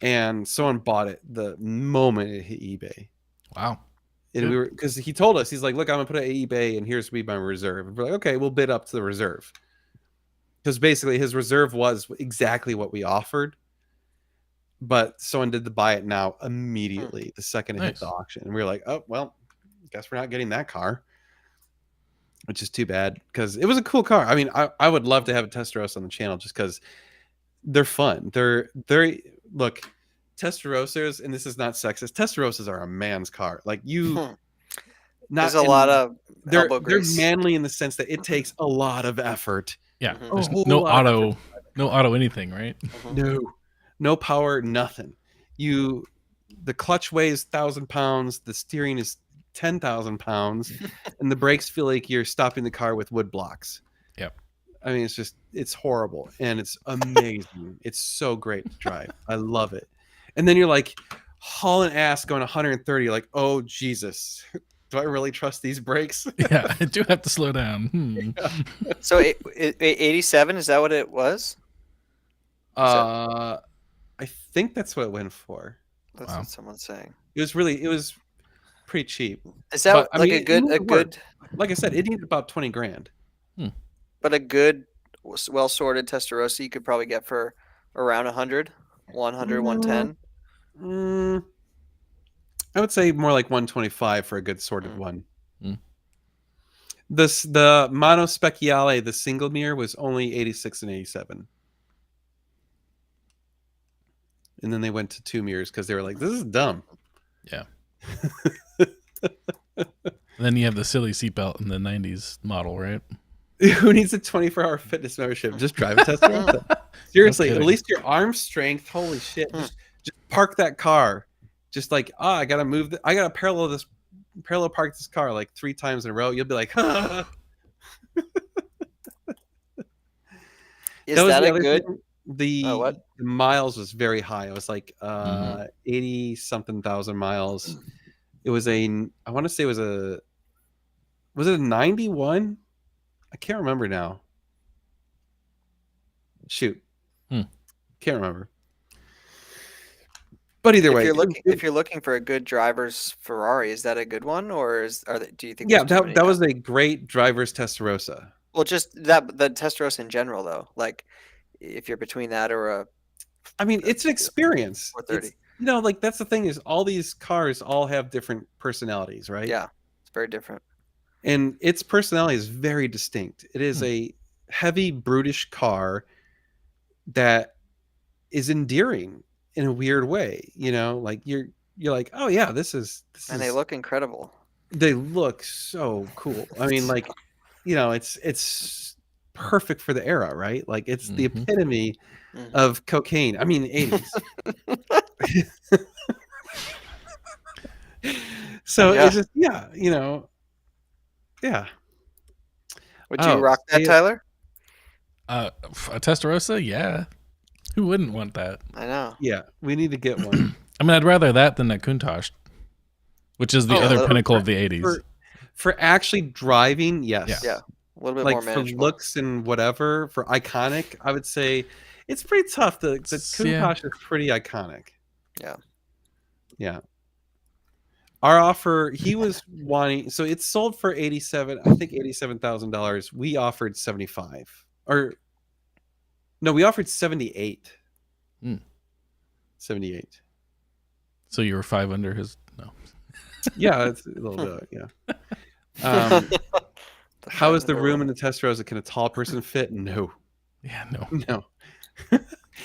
and someone bought it the moment it hit eBay. wow, And Yeah. we were, because he told us, he's like, look, I'm gonna put it at eBay and here's my reserve. And we're like, okay, we'll bid up to the reserve. Because basically his reserve was exactly what we offered. But someone did the buy it now immediately the second it hit Nice. the auction. And we were like, oh, well, guess we're not getting that car. Which is too bad because it was a cool car. I mean, I would love to have a Testarossa on the channel just because they're fun. They're look, Testarossas, and this is not sexist, Testarossas are a man's car. Like you Not There's a lot in- of they're elbow grease. manly in the sense that it takes a lot of effort. Yeah, Mhm. there's A whole no lot of auto, effort. no auto anything, right? Mhm. No power, nothing. The clutch weighs 1,000 pounds, the steering is 10,000 pounds, and the brakes feel like you're stopping the car with wood blocks. Yep. I mean, it's horrible and it's amazing. It's so great to drive. I love it. And then you're like hauling ass going 130, like, oh Jesus, do I really trust these brakes? Yeah, I do have to slow down. So 87, is that what it was? I think that's what it went for. That's Wow. what someone's saying. It was pretty cheap. Is that But, I like mean, a good it would work. good Like I said, it needed about 20 grand. but a good well sorted Testarossa you could probably get for around 100, 110. Mm, I would say more like 125 for a good sorted Mm. one. Mm. The Mono Speciale, the single mirror, was only 86 and 87. And then they went to 2 mirrors because they were like, this is dumb. Yeah. Then you have the silly seatbelt in the 90s model, right? Who needs a 24-hour fitness membership? Just drive a Testarossa. Seriously, at kidding. least your arm strength. Holy shit! Just park that car. Just like, I gotta move. I gotta parallel park this car like 3 times in a row. You'll be like, Is was that the a other good? thing. The what? the miles was very high. It was like Mhm. 80 something thousand miles. It was I want to say it was it a 91? I can't remember now. Shoot. Can't remember. But either way, If you're looking for a good driver's Ferrari, is that a good one, or do you think? yeah, there's too many that now? was a great driver's Testarossa. Well, just the Testarossa in general, though. Like, if you're between that or a I mean, it's an experience. 430. It's, like that's the thing is all these cars all have different personalities, right? yeah, it's very different. And its personality is very distinct. It is a heavy, brutish car that is endearing in a weird way. Like you're like, oh yeah, this is. And they look incredible. They look so cool. I mean, like, it's perfect for the era, right? Like it's the Mhm. epitome Mhm. of cocaine. I mean, 80s. So Yeah. it's just yeah. Would you Oh, rock that, see- Tyler? A Testarossa, yeah. Who wouldn't want that? I know. Yeah, we need to get one. I mean, I'd rather that than a Countach, which is the Oh, other well, pinnacle of the 80s. For actually driving, yes. Yeah, a little bit Like more for manageable. looks and whatever, for iconic, I would say it's pretty tough. The Countach is pretty iconic. Yeah. Yeah. Our offer, he was wanting, so it's sold for $87,000. We offered 75, or no, we offered 78. Hmm. 78. So you were 5 under his. No. Yeah, it's a little bit. Yeah. How is the room in the Testarossa? Can a tall person fit? No, Yeah, no. no.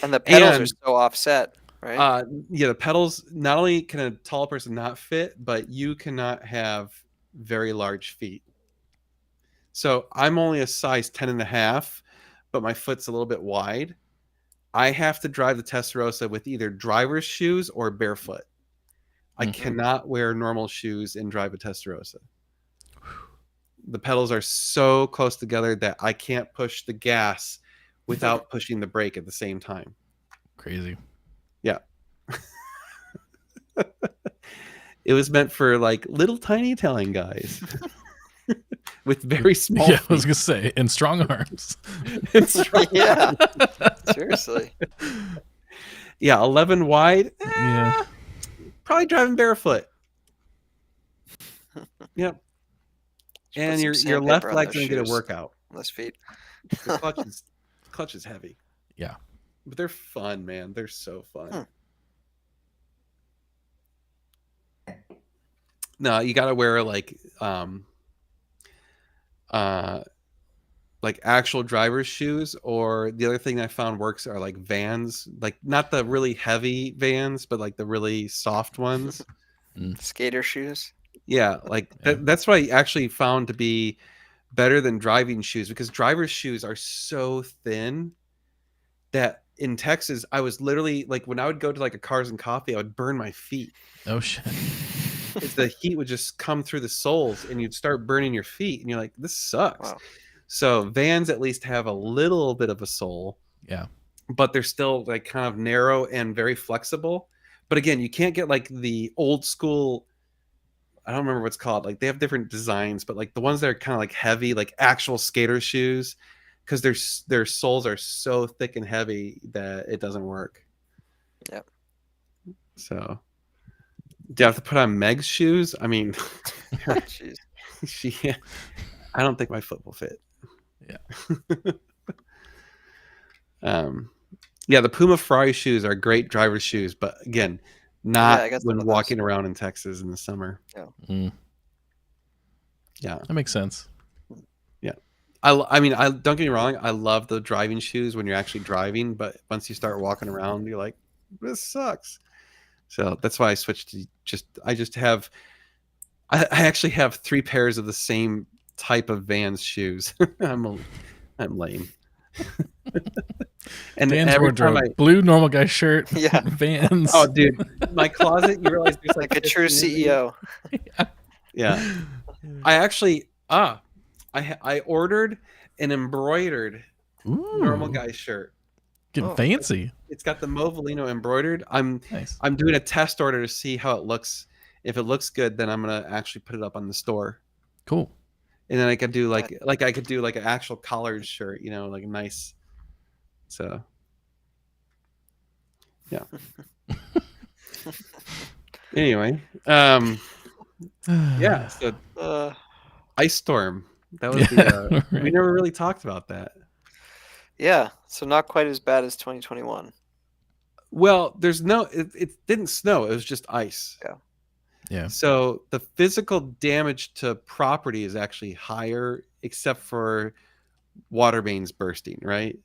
And the pedals are And- so offset, right? Yeah, the pedals, not only can a tall person not fit, but you cannot have very large feet. So I'm only a size 10 and a half, but my foot's a little bit wide. I have to drive the Testarossa with either driver's shoes or barefoot. I Mhm. cannot wear normal shoes and drive a Testarossa. The pedals are so close together that I can't push the gas without pushing the brake at the same time. Crazy. It was meant for like little tiny Italian guys with very small Yeah, I was feet. going to say, and strong arms. and strong Yeah. arms. Seriously. Yeah, 11 wide. Yeah. Probably driving barefoot. Yep. Just And put your some left sandpaper on leg's those gonna get a shoes. workout. Less feet. The clutch is heavy. Yeah. But they're fun, man. They're so fun. No, you gotta wear like actual driver's shoes, or the other thing I found works are like Vans, like not the really heavy Vans, but like the really soft ones. Skater shoes. Yeah, like Yeah. that's what I actually found to be better than driving shoes, because driver's shoes are so thin that in Texas I was literally like, when I would go to like a Cars and Coffee, I would burn my feet. Oh shit. Is the heat would just come through the soles and you'd start burning your feet and you're like, this sucks. Wow. So Vans at least have a little bit of a sole, Yeah. but they're still like kind of narrow and very flexible. But again, you can't get like the old school, I don't remember what's called. Like they have different designs, but like the ones that are kind of like heavy, like actual skater shoes, because their soles are so thick and heavy that it doesn't work. Yep. So, do you have to put on Meg's shoes? I mean, Jeez. I don't think my foot will fit. Yeah. Yeah, the Puma Ferrari shoes are great driver's shoes, but again, not I got some when of those. walking around in Texas in the summer. Mm, Yeah. that makes sense. I mean, I don't get me wrong. I love the driving shoes when you're actually driving, but once you start walking around, you're like, this sucks. So that's why I switched to I actually have 3 pairs of the same type of Vans shoes. I'm lame. And Vans every time wardrobe, blue normal guy shirt, Yeah. Vans. oh, dude, my closet, you realize there's Like a true 15 of these? CEO. Yeah. I actually, I ordered an embroidered Ooh, normal guy shirt. getting Oh. fancy. It's got the Movolino embroidered. I'm Nice. doing a test order to see how it looks. If it looks good, then I'm gonna actually put it up on the store, Cool. and then I could do like I could do like an actual collared shirt, you know, like a nice. So, yeah. Anyway, yeah. So Ice Storm. That was the. right. We never really talked about that. Yeah. So not quite as bad as 2021. Well, there's no. It didn't snow. It was just ice. Yeah. So the physical damage to property is actually higher, except for water mains bursting, right?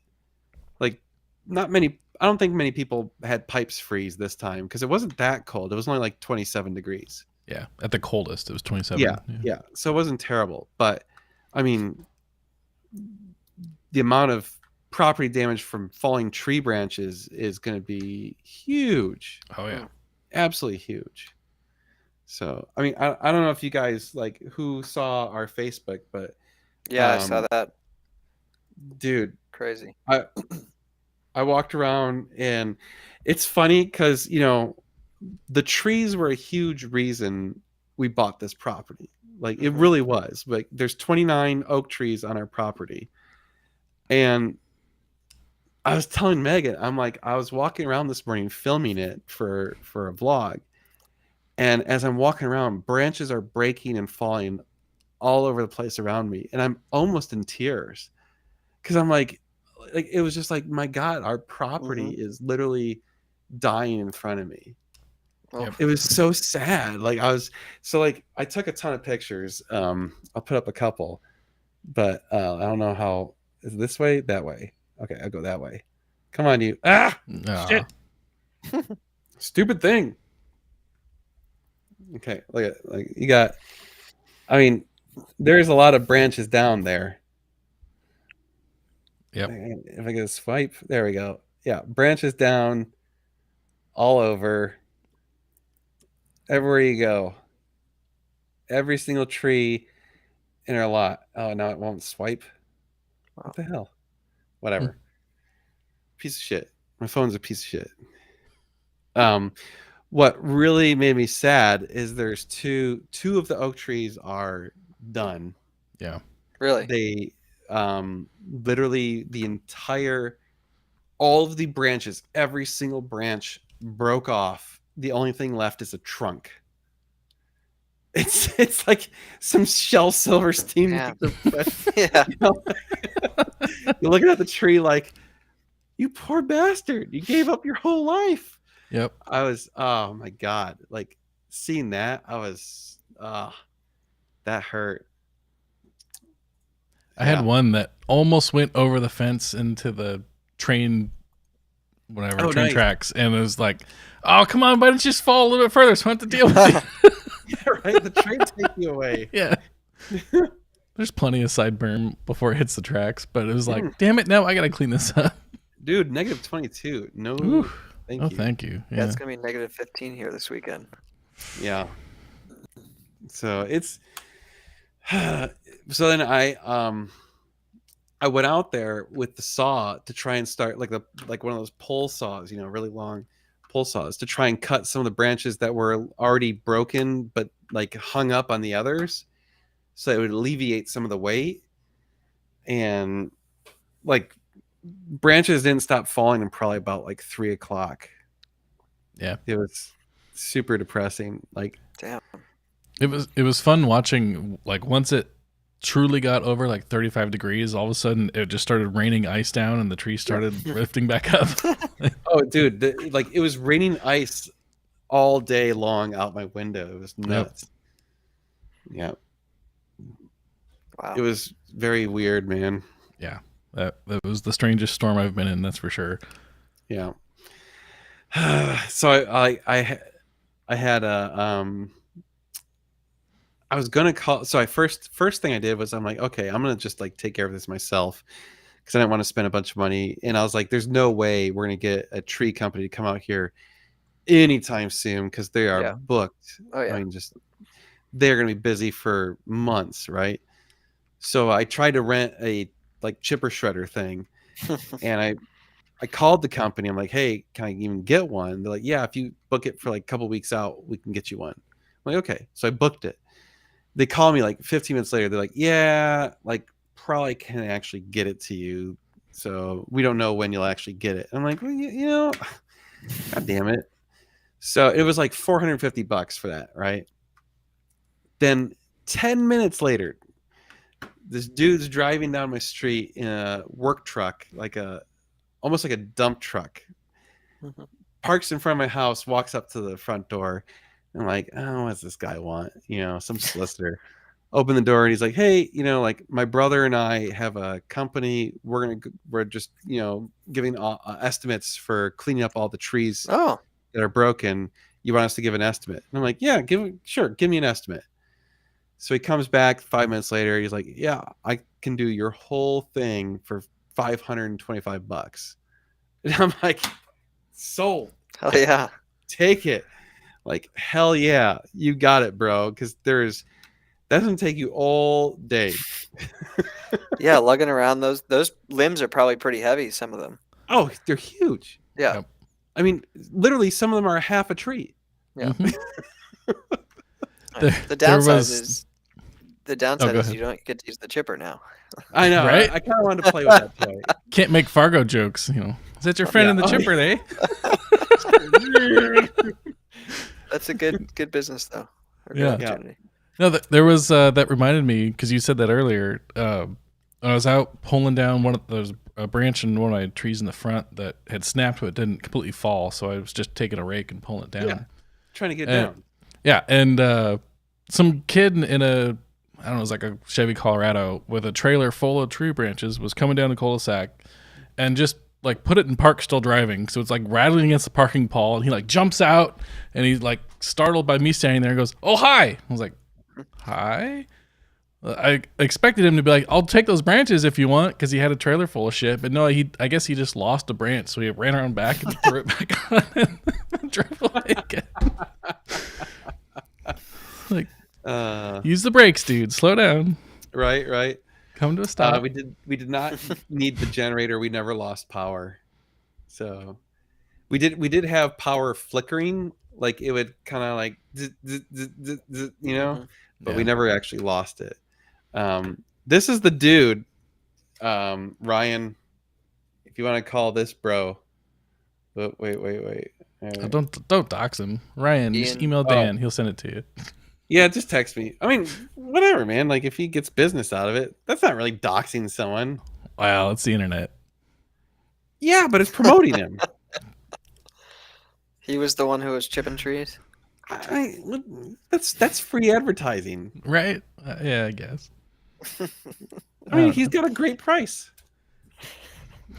Like, not many. I don't think many people had pipes freeze this time because it wasn't that cold. It was only like 27 degrees. Yeah. At the coldest, it was 27. Yeah. So it wasn't terrible, but I mean, the amount of property damage from falling tree branches is going to be huge. Oh yeah. Absolutely huge. So, I mean, I don't know if you guys like who saw our Facebook, but Yeah, I saw that. dude, Crazy. I walked around and it's funny because, you know, the trees were a huge reason we bought this property. Like it Mhm. really was. Like there's 29 oak trees on our property. And I was telling Megan, I'm like, I was walking around this morning filming it for a vlog. And as I'm walking around, branches are breaking and falling all over the place around me. And I'm almost in tears. Because I'm like it was just like, my God, our property is literally dying in front of me. Oh, Yep. It was so sad. Like I took a ton of pictures. I'll put up a couple, but I don't know how. Is it this way? That way? Okay, I'll go that way. Come on, you. Ah, Aw. shit. Stupid thing. Okay, look at like you got. I mean, there's a lot of branches down there. Yep. If I get a swipe, there we go. Yeah, branches down all over. Everywhere you go. Every single tree in our lot. Oh, now it won't swipe. What the hell? Whatever. Piece of shit. My phone's a piece of shit. What really made me sad is there's two of the oak trees are done. Yeah. really? They literally all of the branches, every single branch broke off. The only thing left is a trunk. It's like some Shel Silverstein. Yeah. Yeah. You're looking at the tree like, you poor bastard, you gave up your whole life. Yep. I was, oh my God, like seeing that, I was, that hurt. I had one that almost went over the fence into the train, whatever, Oh, train nice. tracks. And it was like, oh, come on, why don't you just fall a little bit further so I don't have to deal with it? right? The train take you away. Yeah. There's plenty of side berm before it hits the tracks, but it was like, Mm. damn it, no, I gotta clean this up. Dude, negative 22. No, Ooh. thank Oh, you. thank you. Yeah, Yeah. it's gonna be negative 15 here this weekend. Yeah. So it's so then I went out there with the saw to try and start like one of those pole saws, really long pole saws to try and cut some of the branches that were already broken but like hung up on the others, so it would alleviate some of the weight. And like branches didn't stop falling in probably about like 3 o'clock. Yeah. It was super depressing. Like, Damn. It was fun watching, like, once it truly got over like 35 degrees, all of a sudden it just started raining ice down and the tree started lifting back up. oh dude, like it was raining ice all day long out my window. It was nuts. Yeah. Wow. It was very weird, man. Yeah. That was the strangest storm I've been in, that's for sure. Yeah. So I had I was gonna call. So first thing I did was I'm like, okay, I'm gonna just like take care of this myself because I didn't want to spend a bunch of money. And I was like, there's no way we're gonna get a tree company to come out here anytime soon because they are Yeah. booked. Oh yeah. I mean, just they're gonna be busy for months, right? So I tried to rent a like chipper shredder thing, and I called the company. I'm like, hey, can I even get one? They're like, yeah, if you book it for like a couple weeks out, we can get you one. I'm like, okay. So I booked it. They call me like 15 minutes later. They're like, yeah, like probably can't actually get it to you. So we don't know when you'll actually get it. I'm like, well, God damn it. So it was like $450 for that, right? Then 10 minutes later, this dude's driving down my street in a work truck, almost like a dump truck, parks in front of my house, walks up to the front door. I'm like, oh, what does this guy want? Some solicitor. Open the door and he's like, hey, like my brother and I have a company. We're just, giving estimates for cleaning up all the trees Oh. that are broken. You want us to give an estimate? And I'm like, yeah, give me an estimate. So he comes back 5 minutes later. He's like, yeah, I can do your whole thing for $525. And I'm like, sold. Hell yeah. Take it. Like, hell yeah, you got it, bro. Because that doesn't take you all day. Yeah, lugging around those limbs are probably pretty heavy, some of them. Oh, they're huge. Yeah. Yep. I mean, literally, some of them are half a tree. Yeah. Mhm. The downside was- is you ahead. don't get to use the chipper now. I know, Right? I kind of wanted to play with that toy. Can't make Fargo jokes, Is that your friend Yeah. in the Oh, chipper, eh? That's a good business though. Or good Yeah. opportunity. No, there was that reminded me because you said that earlier. When I was out pulling down there's a branch in one of my trees in the front that had snapped but didn't completely fall, so I was just taking a rake and pulling it down. Yeah. Trying to get And- down. Yeah, and some kid in a I don't know, it was like a Chevy Colorado with a trailer full of tree branches was coming down the cul-de-sac and just like put it in park still driving. So it's like rattling against the parking pole and he like jumps out and he's like startled by me standing there and goes, "Oh, hi." I was like, "Hi?" I expected him to be like, "I'll take those branches if you want," because he had a trailer full of shit. But no, I guess he just lost a branch. So he ran around back and threw it back on and drove away again. Like, use the brakes, dude. Slow down. Right. Come to a stop. We did not need the generator. We never lost power. So we did have power flickering, like it would kind of like but we Yeah. never actually lost it. This is the dude, Ryan, if you want to call this bro. But wait. Oh, don't dox him, Ryan. Just Ian. email Dan. He'll send it to you. Yeah, just text me. I mean, whatever, man. Like if he gets business out of it, that's not really doxing someone. Wow, it's the internet. Yeah, but it's promoting him. He was the one who was chipping trees. That's free advertising. Right? Yeah, I guess. I mean, he's got a great price.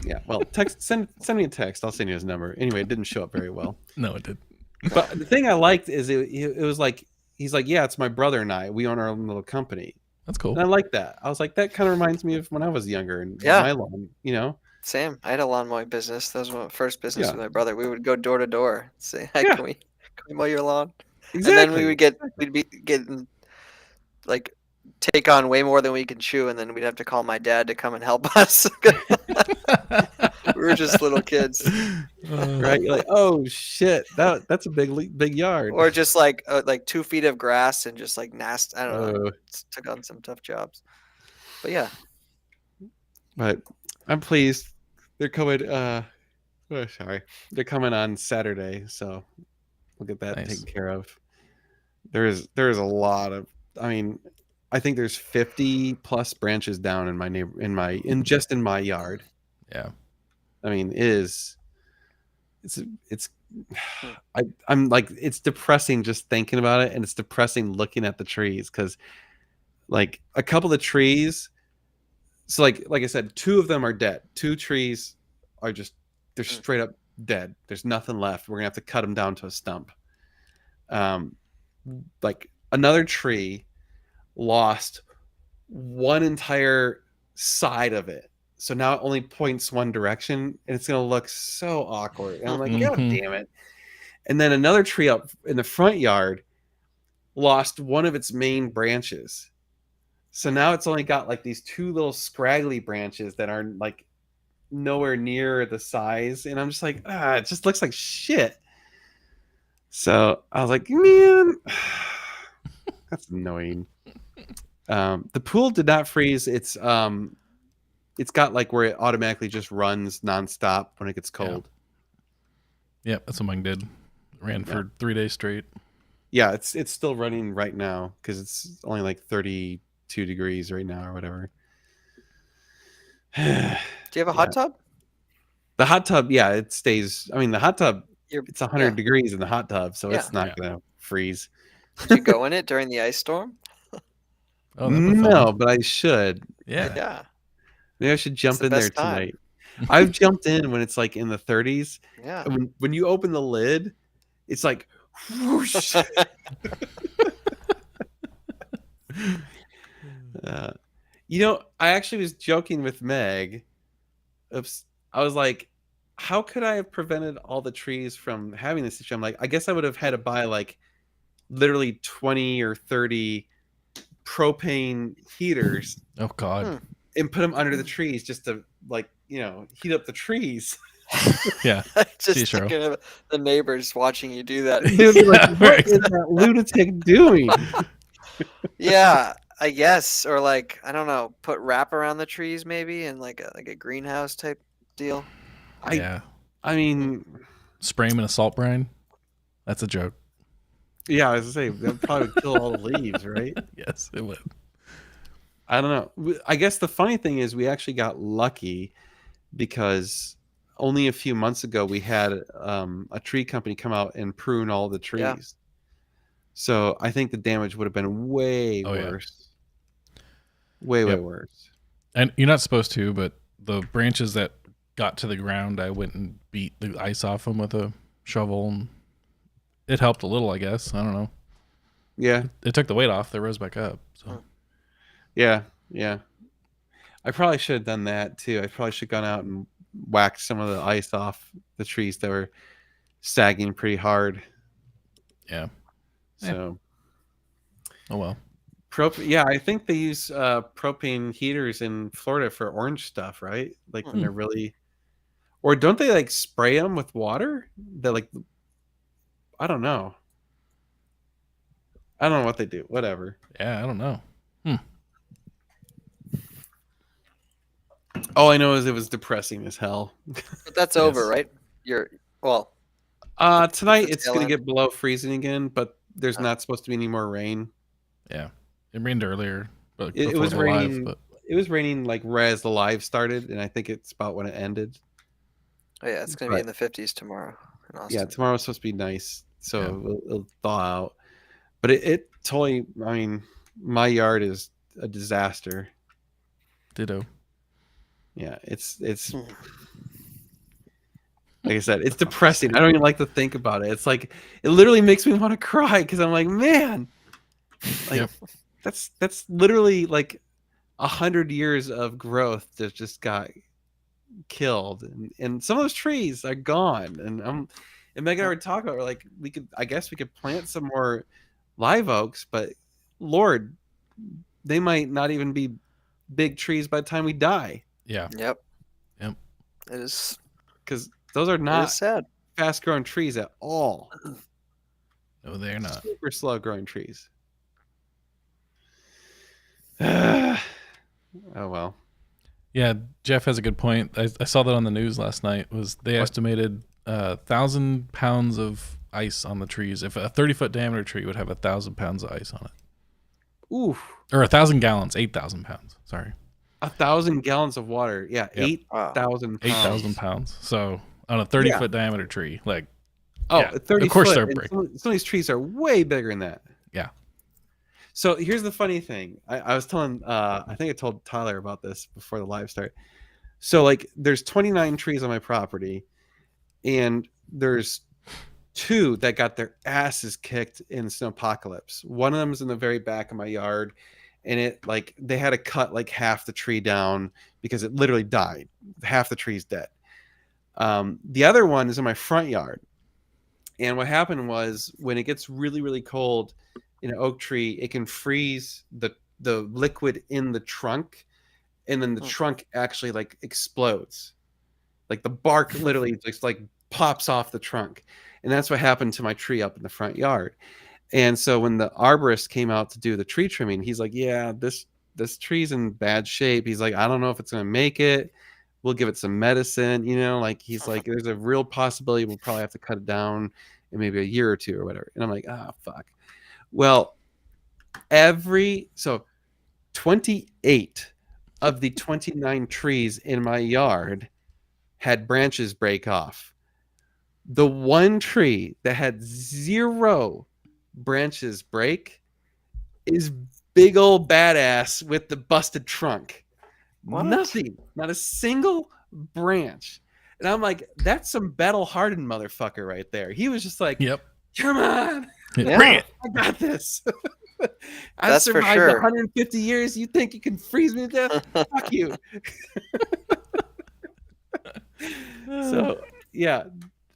Yeah, well, send me a text. I'll send you his number. Anyway, it didn't show up very well. No, it did. But the thing I liked is it was like he's like, yeah, it's my brother and I. We own our own little company. That's cool. And I like that. I was like, that kind of reminds me of when I was younger and Yeah. my lawn, you know? Same. I had a lawn mowing business. That was my first business Yeah. with my brother. We would go door to door, say, "Hey, Yeah. can we mow your lawn?" Exactly. And then we'd be getting like take on way more than we can chew, and then we'd have to call my dad to come and help us. We were just little kids, right? You're like, oh shit, that's a big yard. or just like 2 feet of grass and just like nasty. I don't know. Uh, Took on some tough jobs, but yeah. but I'm pleased. They're coming. Sorry, they're coming on Saturday, so we'll get that Nice. taken care of. There's a lot of. I mean, I think there's 50 plus branches down in my just in my yard. Yeah. I mean, I'm like, it's depressing just thinking about it, and it's depressing looking at the trees because, like, a couple of trees. So, like I said, 2 of them are dead. 2 trees are they're straight up dead. There's nothing left. We're gonna have to cut them down to a stump. Like another tree lost one entire side of it. So now it only points one direction, and it's going to look so awkward. And I'm like, God damn it. And then another tree up in the front yard lost one of its main branches. So now it's only got like these 2 little scraggly branches that are like nowhere near the size. And I'm just like, it just looks like shit. So I was like, man, that's annoying. The pool did not freeze. It's got like where it automatically just runs nonstop when it gets cold. Yeah, that's what mine did. Ran for 3 days straight. Yeah, it's still running right now because it's only like 32 degrees right now or whatever. Do you have a hot tub? The hot tub, yeah, it stays. I mean, the hot tub, it's 100 yeah. degrees in the hot tub, so Yeah. it's not gonna freeze. Did you go in it during the ice storm? Oh, that'd be fun. No, but I should. Yeah. Yeah. Maybe I should jump the in there best time. tonight. I've jumped in when it's like in the 30s. Yeah. When you open the lid, it's like whoosh. You know, I actually was joking with Meg. I was like, how could I have prevented all the trees from having this issue? I'm like, I guess I would have had to buy like literally 20 or 30 propane heaters. Oh God. And put them under the trees just to, like, you know, heat up the trees. Yeah. Just thinking of the neighbors watching you do that. It would be like, what is that lunatic doing? Yeah, I guess, or like, I don't know, put wrap around the trees maybe, and like a greenhouse type deal. Yeah. I mean, spray them in a salt brine. That's a joke. Yeah, I was gonna say that probably would kill all the leaves, right? Yes, it would. I don't know. I guess the funny thing is we actually got lucky because only a few months ago we had a tree company come out and prune all the trees. Yeah. So I think the damage would have been way worse. Yeah. Way worse. And you're not supposed to, but the branches that got to the ground, I went and beat the ice off them with a shovel, and it helped a little, I guess. I don't know. Yeah. It took the weight off. They rose back up. So. Yeah. I probably should have done that too. I probably should have gone out and whacked some of the ice off the trees that were sagging pretty hard. Yeah. So. Oh well. Yeah, I think they use propane heaters in Florida for orange stuff, right? Like when they're really, or don't they like spray them with water? They're like, I don't know. I don't know what they do. Whatever. Yeah, I don't know. All I know is it was depressing as hell. But that's over, right? Tonight it's going to get below freezing again, but there's not supposed to be any more rain. Yeah. It rained earlier, but it was raining. It was raining like right as the live started, and I think it's about when it ended. Oh yeah, it's going to be in the 50s tomorrow in Austin. Yeah, tomorrow's supposed to be nice, so it'll thaw out. But it totally. I mean, my yard is a disaster. Ditto. Yeah, it's like I said, it's depressing. I don't even like to think about it. It's like it literally makes me want to cry because I'm like, man, Like Yep. that's literally like 100 years of growth that just got killed, and some of those trees are gone. And Megan and I were talking about, like, I guess we could plant some more live oaks, but Lord, they might not even be big trees by the time we die, Yeah. Yep. Yep. It is. because those are It is not sad. fast growing trees at all. No, they're not. Super slow growing trees. Oh well. Yeah, Jeff has a good point. I saw that on the news last night. Was they What? estimated 1,000 pounds of ice on the trees? If a 30-foot diameter tree would have 1,000 pounds of ice on it, Oof. or 1,000 gallons, 8,000 pounds. Sorry, 1,000 gallons of water. Yeah, Yep. 8,000 pounds. 8,000 pounds. So on a 30-foot diameter tree, like Oh, Yeah, 30 of course foot, they're and big. some of these trees are way bigger than that. Yeah. So here's the funny thing. I was telling, I think I told Tyler about this before the live start. So like, there's 29 trees on my property, and there's 2 that got their asses kicked in the snowpocalypse. One of them is in the very back of my yard, and it, like, they had to cut like half the tree down because it literally died. Half the tree's dead. The other one is in my front yard. And what happened was, when it gets really, really cold in an oak tree, it can freeze the liquid in the trunk, and then the trunk actually like explodes. Like the bark literally just like pops off the trunk. And that's what happened to my tree up in the front yard. And so when the arborist came out to do the tree trimming, he's like, "Yeah, this tree's in bad shape." He's like, "I don't know if it's gonna make it. We'll give it some medicine, like, he's like, there's a real possibility we'll probably have to cut it down in maybe a year or 2 or whatever." And I'm like, "Ah, fuck." Well, 28 of the 29 trees in my yard had branches break off. The one tree that had 0 branches break is big old badass with the busted trunk. What? Nothing, not a single branch. And I'm like, that's some battle hardened motherfucker right there. He was just like, Yep. "Come on, Bring it. I got this." I've That's for survived sure. 150 years. You think you can freeze me to death? Fuck you. So yeah,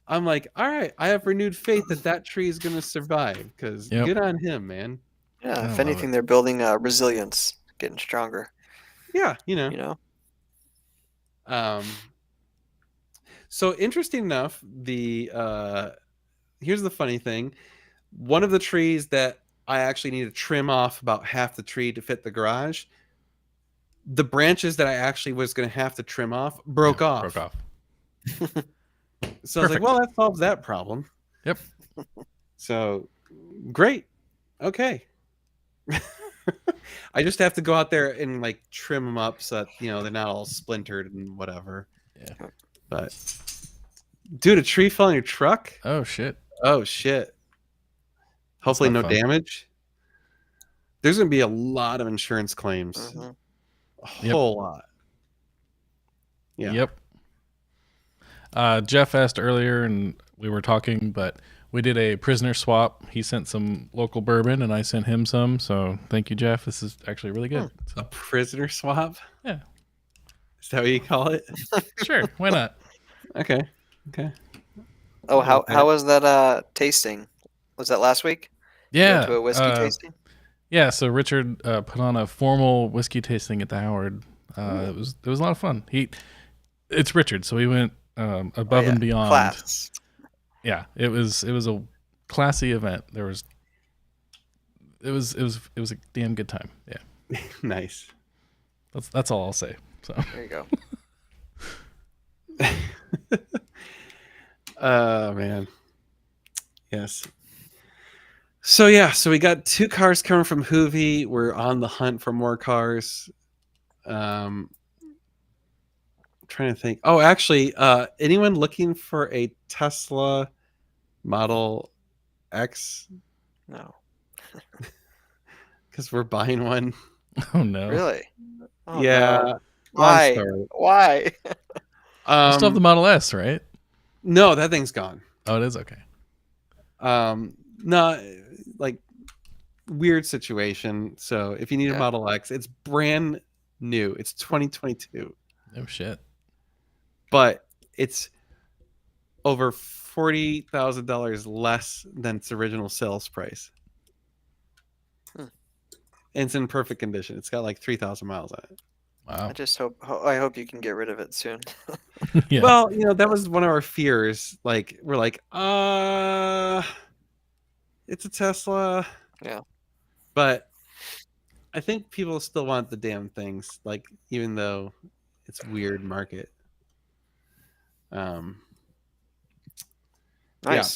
I'm like, all right, I have renewed faith that tree is going to survive, because Yep. good on him, man. Yeah. I If love anything, they're building resilience, getting stronger. Yeah, You know. So interesting enough, here's the funny thing. One of the trees that I actually need to trim off about half the tree to fit the garage, the branches that I actually was going to have to trim off broke off. Broke off. So I was like, Perfect. well, that solves that problem. Yep. So great. Okay. I just have to go out there and like trim them up so that, they're not all splintered and whatever. Yeah. But dude, a tree fell on your truck? Oh shit. Oh shit. Hopefully no not fun. damage. There's going to be a lot of insurance claims. Mhm. A Yep. whole lot. Yeah. Yep. Jeff asked earlier, and we were talking, but we did a prisoner swap. He sent some local bourbon, and I sent him some. So thank you, Jeff. This is actually really good. A So, prisoner swap? yeah, Is that what you call it? sure. Why not? Okay. Okay. Oh, how Okay. how was that tasting? Was that last week? You Yeah. went to a whiskey tasting? Yeah. So Richard put on a formal whiskey tasting at the Howard. It was a lot of fun. It's Richard, so he went above and beyond. Class. Yeah, it was a classy event. It was a damn good time. Yeah, Nice. that's all I'll say. So There you go. Oh man. Yes. So yeah, so we got 2 cars coming from Hoovy. We're on the hunt for more cars. I'm trying to think. Oh, actually, anyone looking for a Tesla Model X? No. Because we're buying one. oh no, Really? Oh, Yeah. no. long Why? story. Why? you still have the Model S, right? No, that thing's gone. Oh, it is okay. No, like weird situation. So if you need a Yeah. Model X, it's brand new. It's 2022, No shit. but it's over $40,000 less than its original sales price. Hmm. And it's in perfect condition. It's got like 3,000 miles on it. Wow. I just I hope you can get rid of it soon. Yeah. Well, that was one of our fears. Like, we're like, it's a Tesla. Yeah. But I think people still want the damn things, like, even though it's weird market. Nice.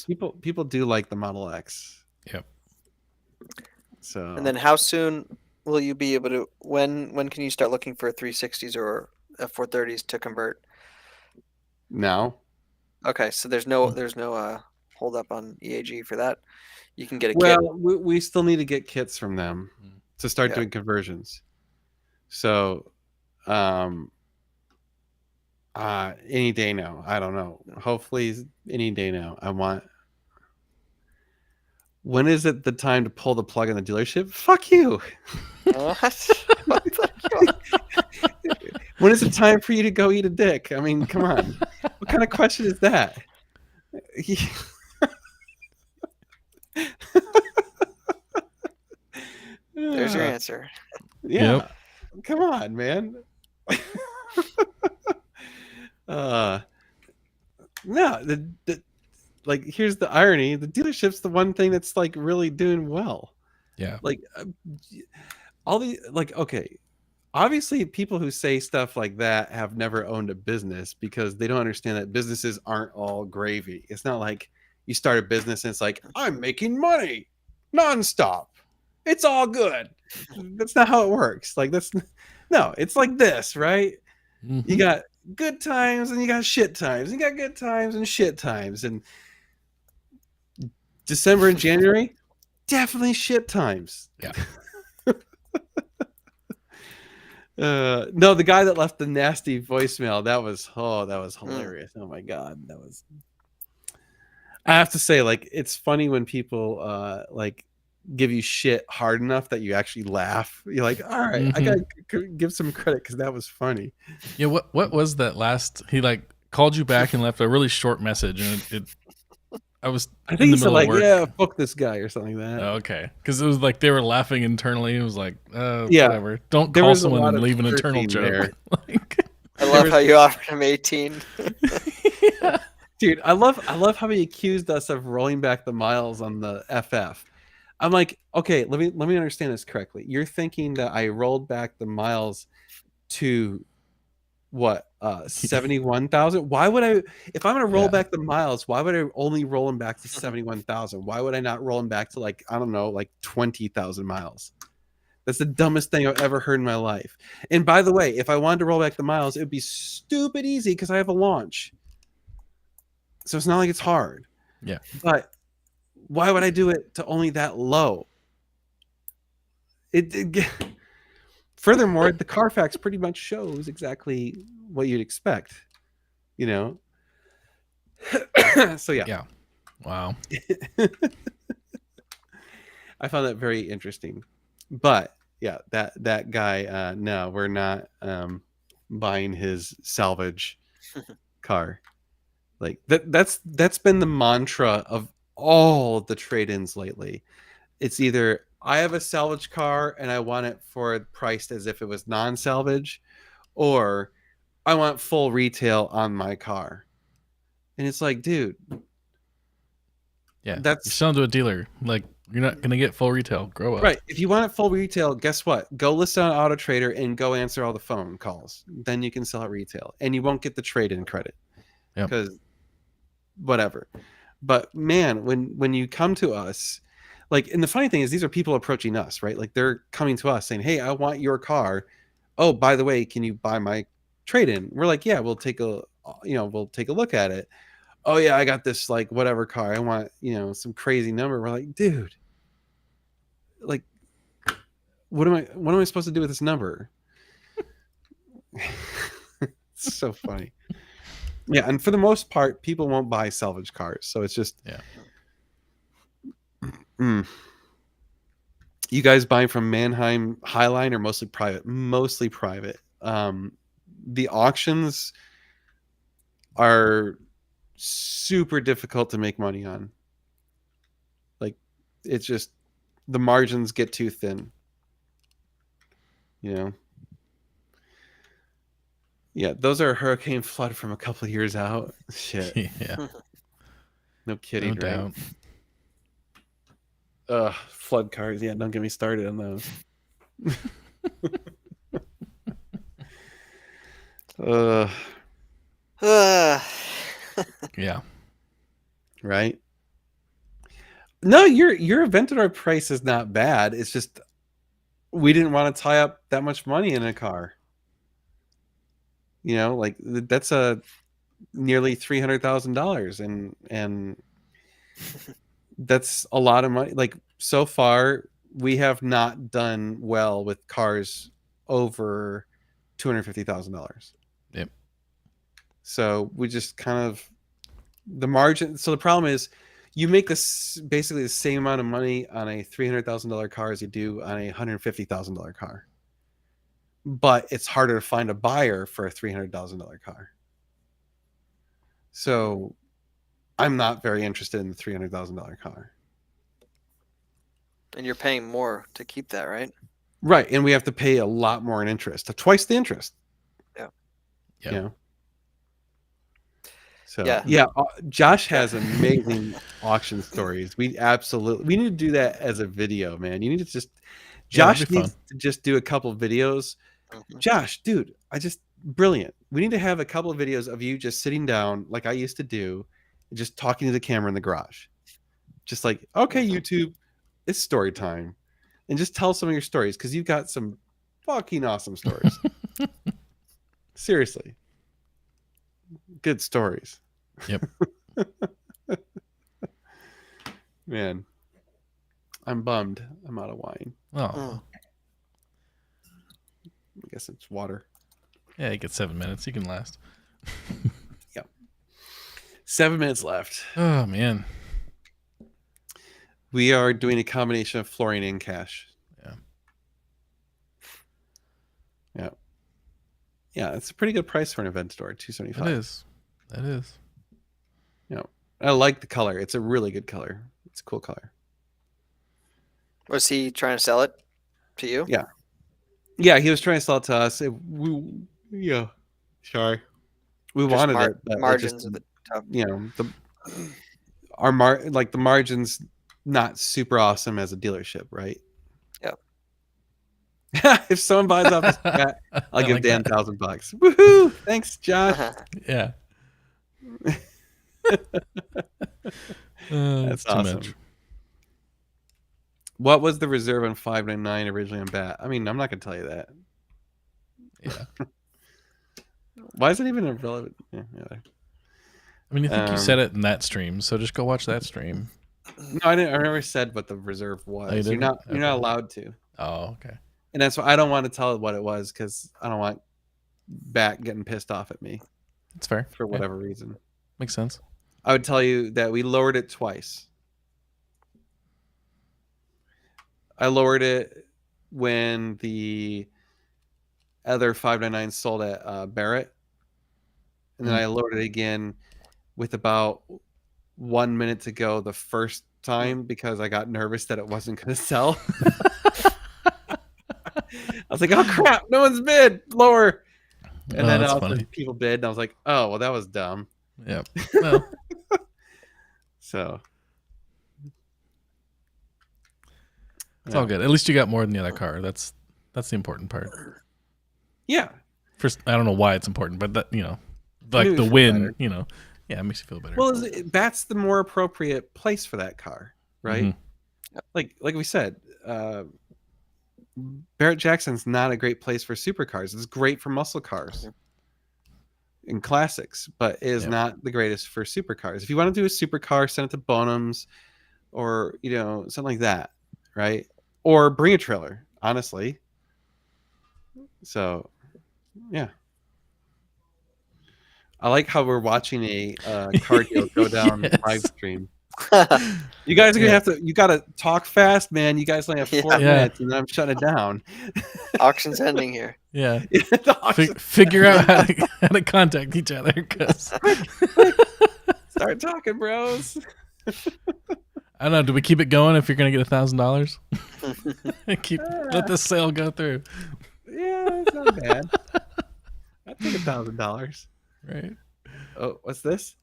Yeah, people do like the Model X. Yep. So And then how soon will you be able to? When can you start looking for 360s or F430s to convert? now, Okay, so there's no hold up on EAG for that. You can get a kit. well, we still need to get kits from them to start Yeah. doing conversions. So, any day now. I don't know. Hopefully, any day now. When is it the time to pull the plug in the dealership? Fuck you. When is it time for you to go eat a dick? I mean, come on. What kind of question is that? There's your answer. Yeah. Yep. Come on, man. No, like, here's the irony: the dealership's the one thing that's like really doing well. Yeah. Like, all the, like, okay, obviously people who say stuff like that have never owned a business, because they don't understand that businesses aren't all gravy. It's not like you start a business and it's like, I'm making money nonstop, it's all good. That's not how it works. Like, no, it's like this, right? Mhm. You got good times and you got shit times. You got good times and shit times. And December and January, definitely shit times. Yeah. No, the guy that left the nasty voicemail, that was hilarious. Oh my god, that was. I have to say, like, it's funny when people like give you shit hard enough that you actually laugh. You're like, all right, I gotta give some credit because that was funny. Yeah. What was that last? He like called you back and left a really short message, and I was. I in think the he said middle of like, work. yeah, fuck this guy or something like that. Oh, okay, because it was like they were laughing internally. It was like, Yeah. whatever. Don't There call was a someone lot and of leave an internal cursing joke. there. Like, I love how you offered him 18. yeah. Dude, I love how he accused us of rolling back the miles on the FF. I'm like, okay, let me understand this correctly. You're thinking that I rolled back the miles to what, 71,000? Why would I, if I'm gonna roll Yeah. back the miles, why would I only roll them back to 71,000? Why would I not roll them back to, like, I don't know, like 20,000 miles? That's the dumbest thing I've ever heard in my life. And by the way, if I wanted to roll back the miles, it would be stupid easy because I have a launch. So it's not like it's hard. Yeah. But why would I do it to only that low? Furthermore, the Carfax pretty much shows exactly what you'd expect, So yeah. Yeah. Wow. I found that very interesting. But yeah, that guy, no, we're not buying his salvage car. Like, that's been the mantra of all the trade-ins lately. It's either I have a salvage car and I want it priced as if it was non-salvage, or I want full retail on my car. And it's like, dude, Yeah. That's- you're selling to a dealer. Like, you're not gonna get full retail. Grow up. right. If you want it full retail, guess what? Go list it on Auto Trader and go answer all the phone calls. Then you can sell it retail, and you won't get the trade-in credit. Yep. Because whatever. But man, when you come to us, like, and the funny thing is, these are people approaching us, right? Like, they're coming to us saying, hey, I want your car. Oh, by the way, can you buy my trade-in? We're like, yeah, we'll take a look at it. Oh yeah, I got this, like, whatever car. I want, some crazy number. We're like, dude, like, what am I supposed to do with this number? It's so funny. Yeah, and for the most part, people won't buy salvage cars, so it's just You guys buying from Mannheim Highline or mostly private? Mostly private. The auctions are super difficult to make money on. Like, it's just the margins get too thin. You know. Yeah, those are hurricane flood from a couple of years out. Shit, Yeah, no kidding, no right? doubt. Flood cars. Yeah, don't get me started on those. Uh, Yeah. right. No, your Aventador price is not bad. It's just we didn't want to tie up that much money in a car. You know, like that's a nearly $300,000, and that's a lot of money. Like so far, we have not done well with cars over $250,000. Yep. So we just kind of the margin. So the problem is, you make this basically the same amount of money on a $300,000 car as you do on a $150,000 car, but it's harder to find a buyer for a $300,000 car. So I'm not very interested in the $300,000 car. And you're paying more to keep that, right? Right, and we have to pay a lot more in interest, twice the interest. Yeah. Yeah. You know? So Yeah. Josh has amazing auction stories. We need to do that as a video, man. You need to just Josh that'd be needs to just do a couple of videos. Mhm. Josh, dude, brilliant. We need to have a couple of videos of you just sitting down like I used to do, and just talking to the camera in the garage. Just like, okay, YouTube, it's story time. And just tell some of your stories, because you've got some fucking awesome stories. Seriously. Good stories. Yep. Man, I'm bummed. I'm out of wine. Oh, Mm. I guess it's water. yeah. You get 7 minutes. You can last. 7 minutes left. Oh man. We are doing a combination of flooring and cash. Yeah. Yeah. Yeah, it's a pretty good price for an Aventador, $275. It is. That is. Yeah. I like the color. It's a really good color. It's a cool color. Was he trying to sell it to you? Yeah. Yeah, he was trying to sell it to us. Sorry. We Just wanted it, but margins just, of the top. you know, the margins not super awesome as a dealership, right? Yep. If someone buys off this cat, I'll give like Dan that. $1,000. Woohoo! Thanks, Josh. Yeah. That's too awesome. much. What was the reserve on 599 originally on BAT? I mean, I'm not gonna tell you that. Yeah. Why is it even irrelevant? Yeah, yeah. I mean, I think you Um, said it in that stream, so just go watch that stream. No, I didn't. I never said what the reserve was. you You're didn't? not. You're not Okay. allowed to. Oh, okay. And that's why I don't want to tell it what it was, because I don't want BAT getting pissed off at me It's fair. for Yeah, whatever reason. makes sense. I would tell you that we lowered it twice. I lowered it when the other 599 sold at Barrett, and then I lowered it again with about 1 minute to go the first time, because I got nervous that it wasn't going to sell. I was like, "Oh crap! No one's bid. Lower." And Oh, then that's all of a sudden funny. people bid, and I was like, "Oh well, that was dumb." Yep. Well, So it's all good. At least you got more than the other car. That's the important part. yeah, First, I don't know why it's important, but that like Makes the you feel win, better. yeah, it makes you feel better. well, that's the more appropriate place for that car, right? Mhm. Like we said, Barrett Jackson's not a great place for supercars. It's great for muscle cars and classics, but is Yep. not the greatest for supercars. If you want to do a supercar, send it to Bonham's, or something like that, right? Or bring a trailer, honestly. So, yeah. I like how we're watching a car deal go down Yes. live stream. You guys are gonna Yeah. have to. You gotta talk fast, man. You guys only have 4 Yeah. minutes, and then I'm shutting it down. Auction's ending here. Yeah. The auction- Figure out how to contact each other. Cause Start talking, bros. I don't know. Do we keep it going if you're gonna get $1,000? Let this sale go through. Yeah, it's not bad. I'd take $1,000. Right. Oh, what's this?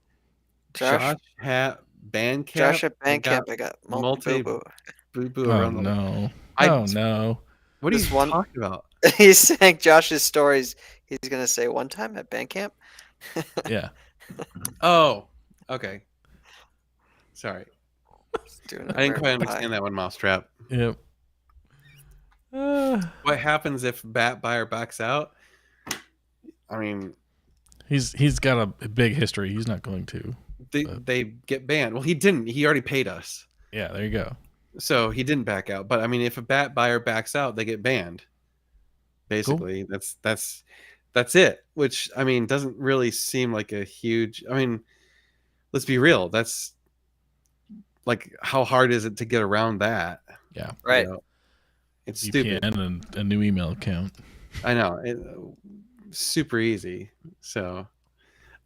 Josh hat Bandcamp. Josh at I got Bandcamp, I got multi- multi. Boo boo Oh around the. no. I- Oh no. What are This you one- talking about? He's saying Josh's stories. He's gonna say one time at Bandcamp. Yeah. Oh, okay. Sorry, Doing I didn't quite American Pie. understand that one, Mousetrap. Yep. What happens if Bat Buyer backs out? I mean, He's got a big history. He's not going to. they get banned. Well, he didn't. He already paid us, Yeah. There you go. so he didn't back out. But I mean, if a Bat Buyer backs out, they get banned. Basically, that's it. Which I mean, doesn't really seem like a huge. I mean, let's be real. That's like, how hard is it to get around that? Yeah. Right. You know? It's stupid. VPN and a new email account. I know. Super easy. So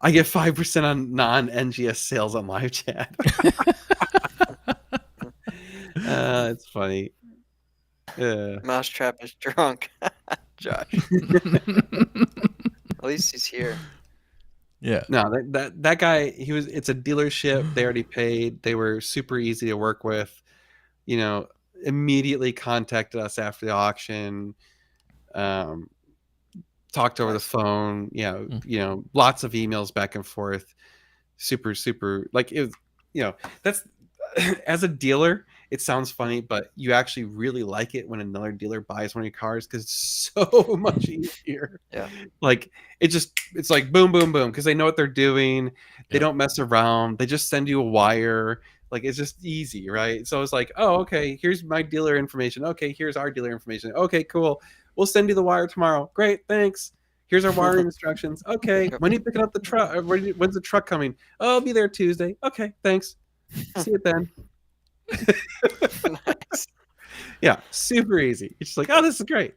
I get 5% on non-NGS sales on live chat. It's funny. Mousetrap is drunk. Josh. At least he's here. Yeah. No, that guy, it's a dealership. They already paid. They were super easy to work with. You know, immediately contacted us after the auction. Talked over the phone. You know, lots of emails back and forth. Super, like it was, you know, that's as a dealer, it sounds funny, but you actually really like it when another dealer buys one of your cars because it's so much easier. Yeah. Like it's like boom, boom, boom, because they know what they're doing. They Yeah. don't mess around. They just send you a wire. Like, it's just easy, right? So it's like, oh, okay, here's my dealer information. Okay, here's our dealer information. Okay, cool. We'll send you the wire tomorrow. Great, thanks. Here's our wiring instructions. Okay, when are you picking up the truck? When's the truck coming? Oh, I'll be there Tuesday. Okay, thanks. See you then. Nice. Yeah, super easy. It's just like, oh, this is great.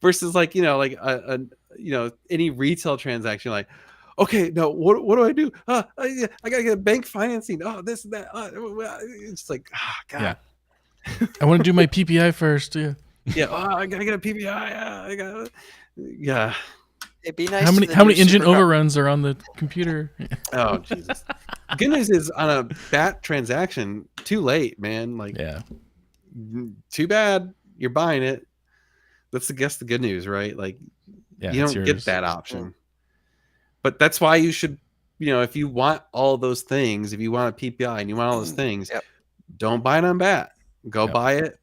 Versus like, you know, like a you know, any retail transaction, like, okay, no, what do I do? I gotta get bank financing. Oh, this and that. It's like, God. Yeah. I want to do my PPI first. Yeah. Yeah. Oh, I gotta get a PPI. I gotta. Yeah. It'd be nice. How to many the how many new engine supercar- overruns are on the computer? Oh, Jesus. Good news is, on a BAT transaction, too late, man. Like, Yeah. too bad you're buying it. That's the good news, right? Like, Yeah. you it's don't get yours. that option. But that's why you should, you know, if you want all those things, if you want a PPI and you want all those things, Yep. don't buy it on BAT. Go Yep. buy it,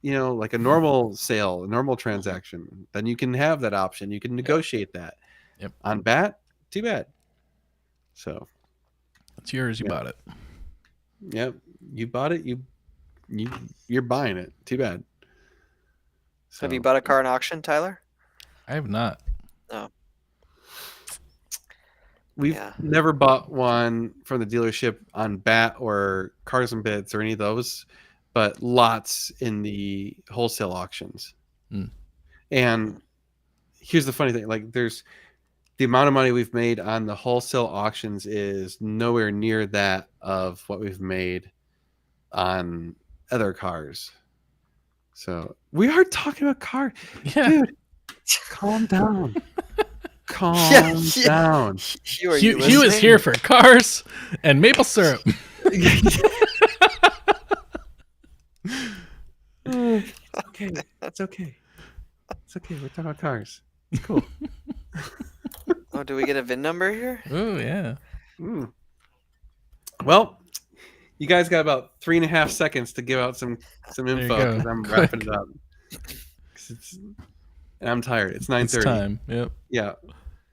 you know, like a normal sale, a normal transaction. Then you can have that option. You can negotiate that. Yep. On BAT, too bad. So, It's yours. You Yeah. bought it. yep, you bought it. You're buying it. Too bad. So, Have you bought a car in auction, Tyler? I have not. We've Yeah. never bought one from the dealership on BAT or Cars and Bids or any of those, but lots in the wholesale auctions. Hmm. And here's the funny thing: like, there's the amount of money we've made on the wholesale auctions is nowhere near that of what we've made on other cars. So we are talking about car, Yeah. dude. Calm down. Calm Yeah. down. Hugh, are Hugh you is listening? here for cars and maple syrup. Okay, it's okay. It's okay. We're talking about cars. It's cool. Oh, do we get a VIN number here? Oh yeah. Mm. Well, you guys got about 3.5 seconds to give out some you info go. because I'm Quick. wrapping it up. And I'm tired. It's 9:30. It's time. Yep. Yeah.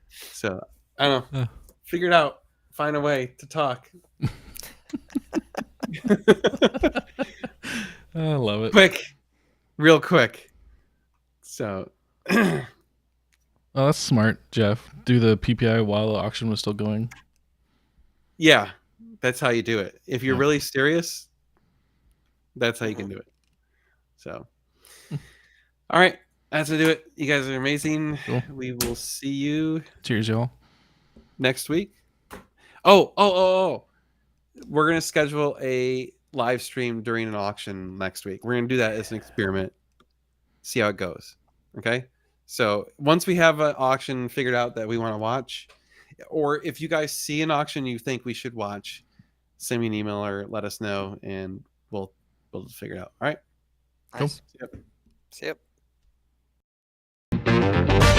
So I don't know. Uh. Figure it out. Find a way to talk. I love it. Quick, real quick. So Oh, that's smart, Jeff. Do the PPI while the auction was still going. yeah, That's how you do it. If you're Yeah. really serious, that's how you can do it. So, all right, that's gonna do it. You guys are amazing. Cool. We will see you Cheers, y'all. next week. Oh. We're gonna schedule a live stream during an auction next week. We're gonna do that as an experiment. See how it goes. Okay. So once we have an auction figured out that we want to watch, or if you guys see an auction you think we should watch, send me an email or let us know, and we'll figure it out. All right. Nice. Yep. See ya.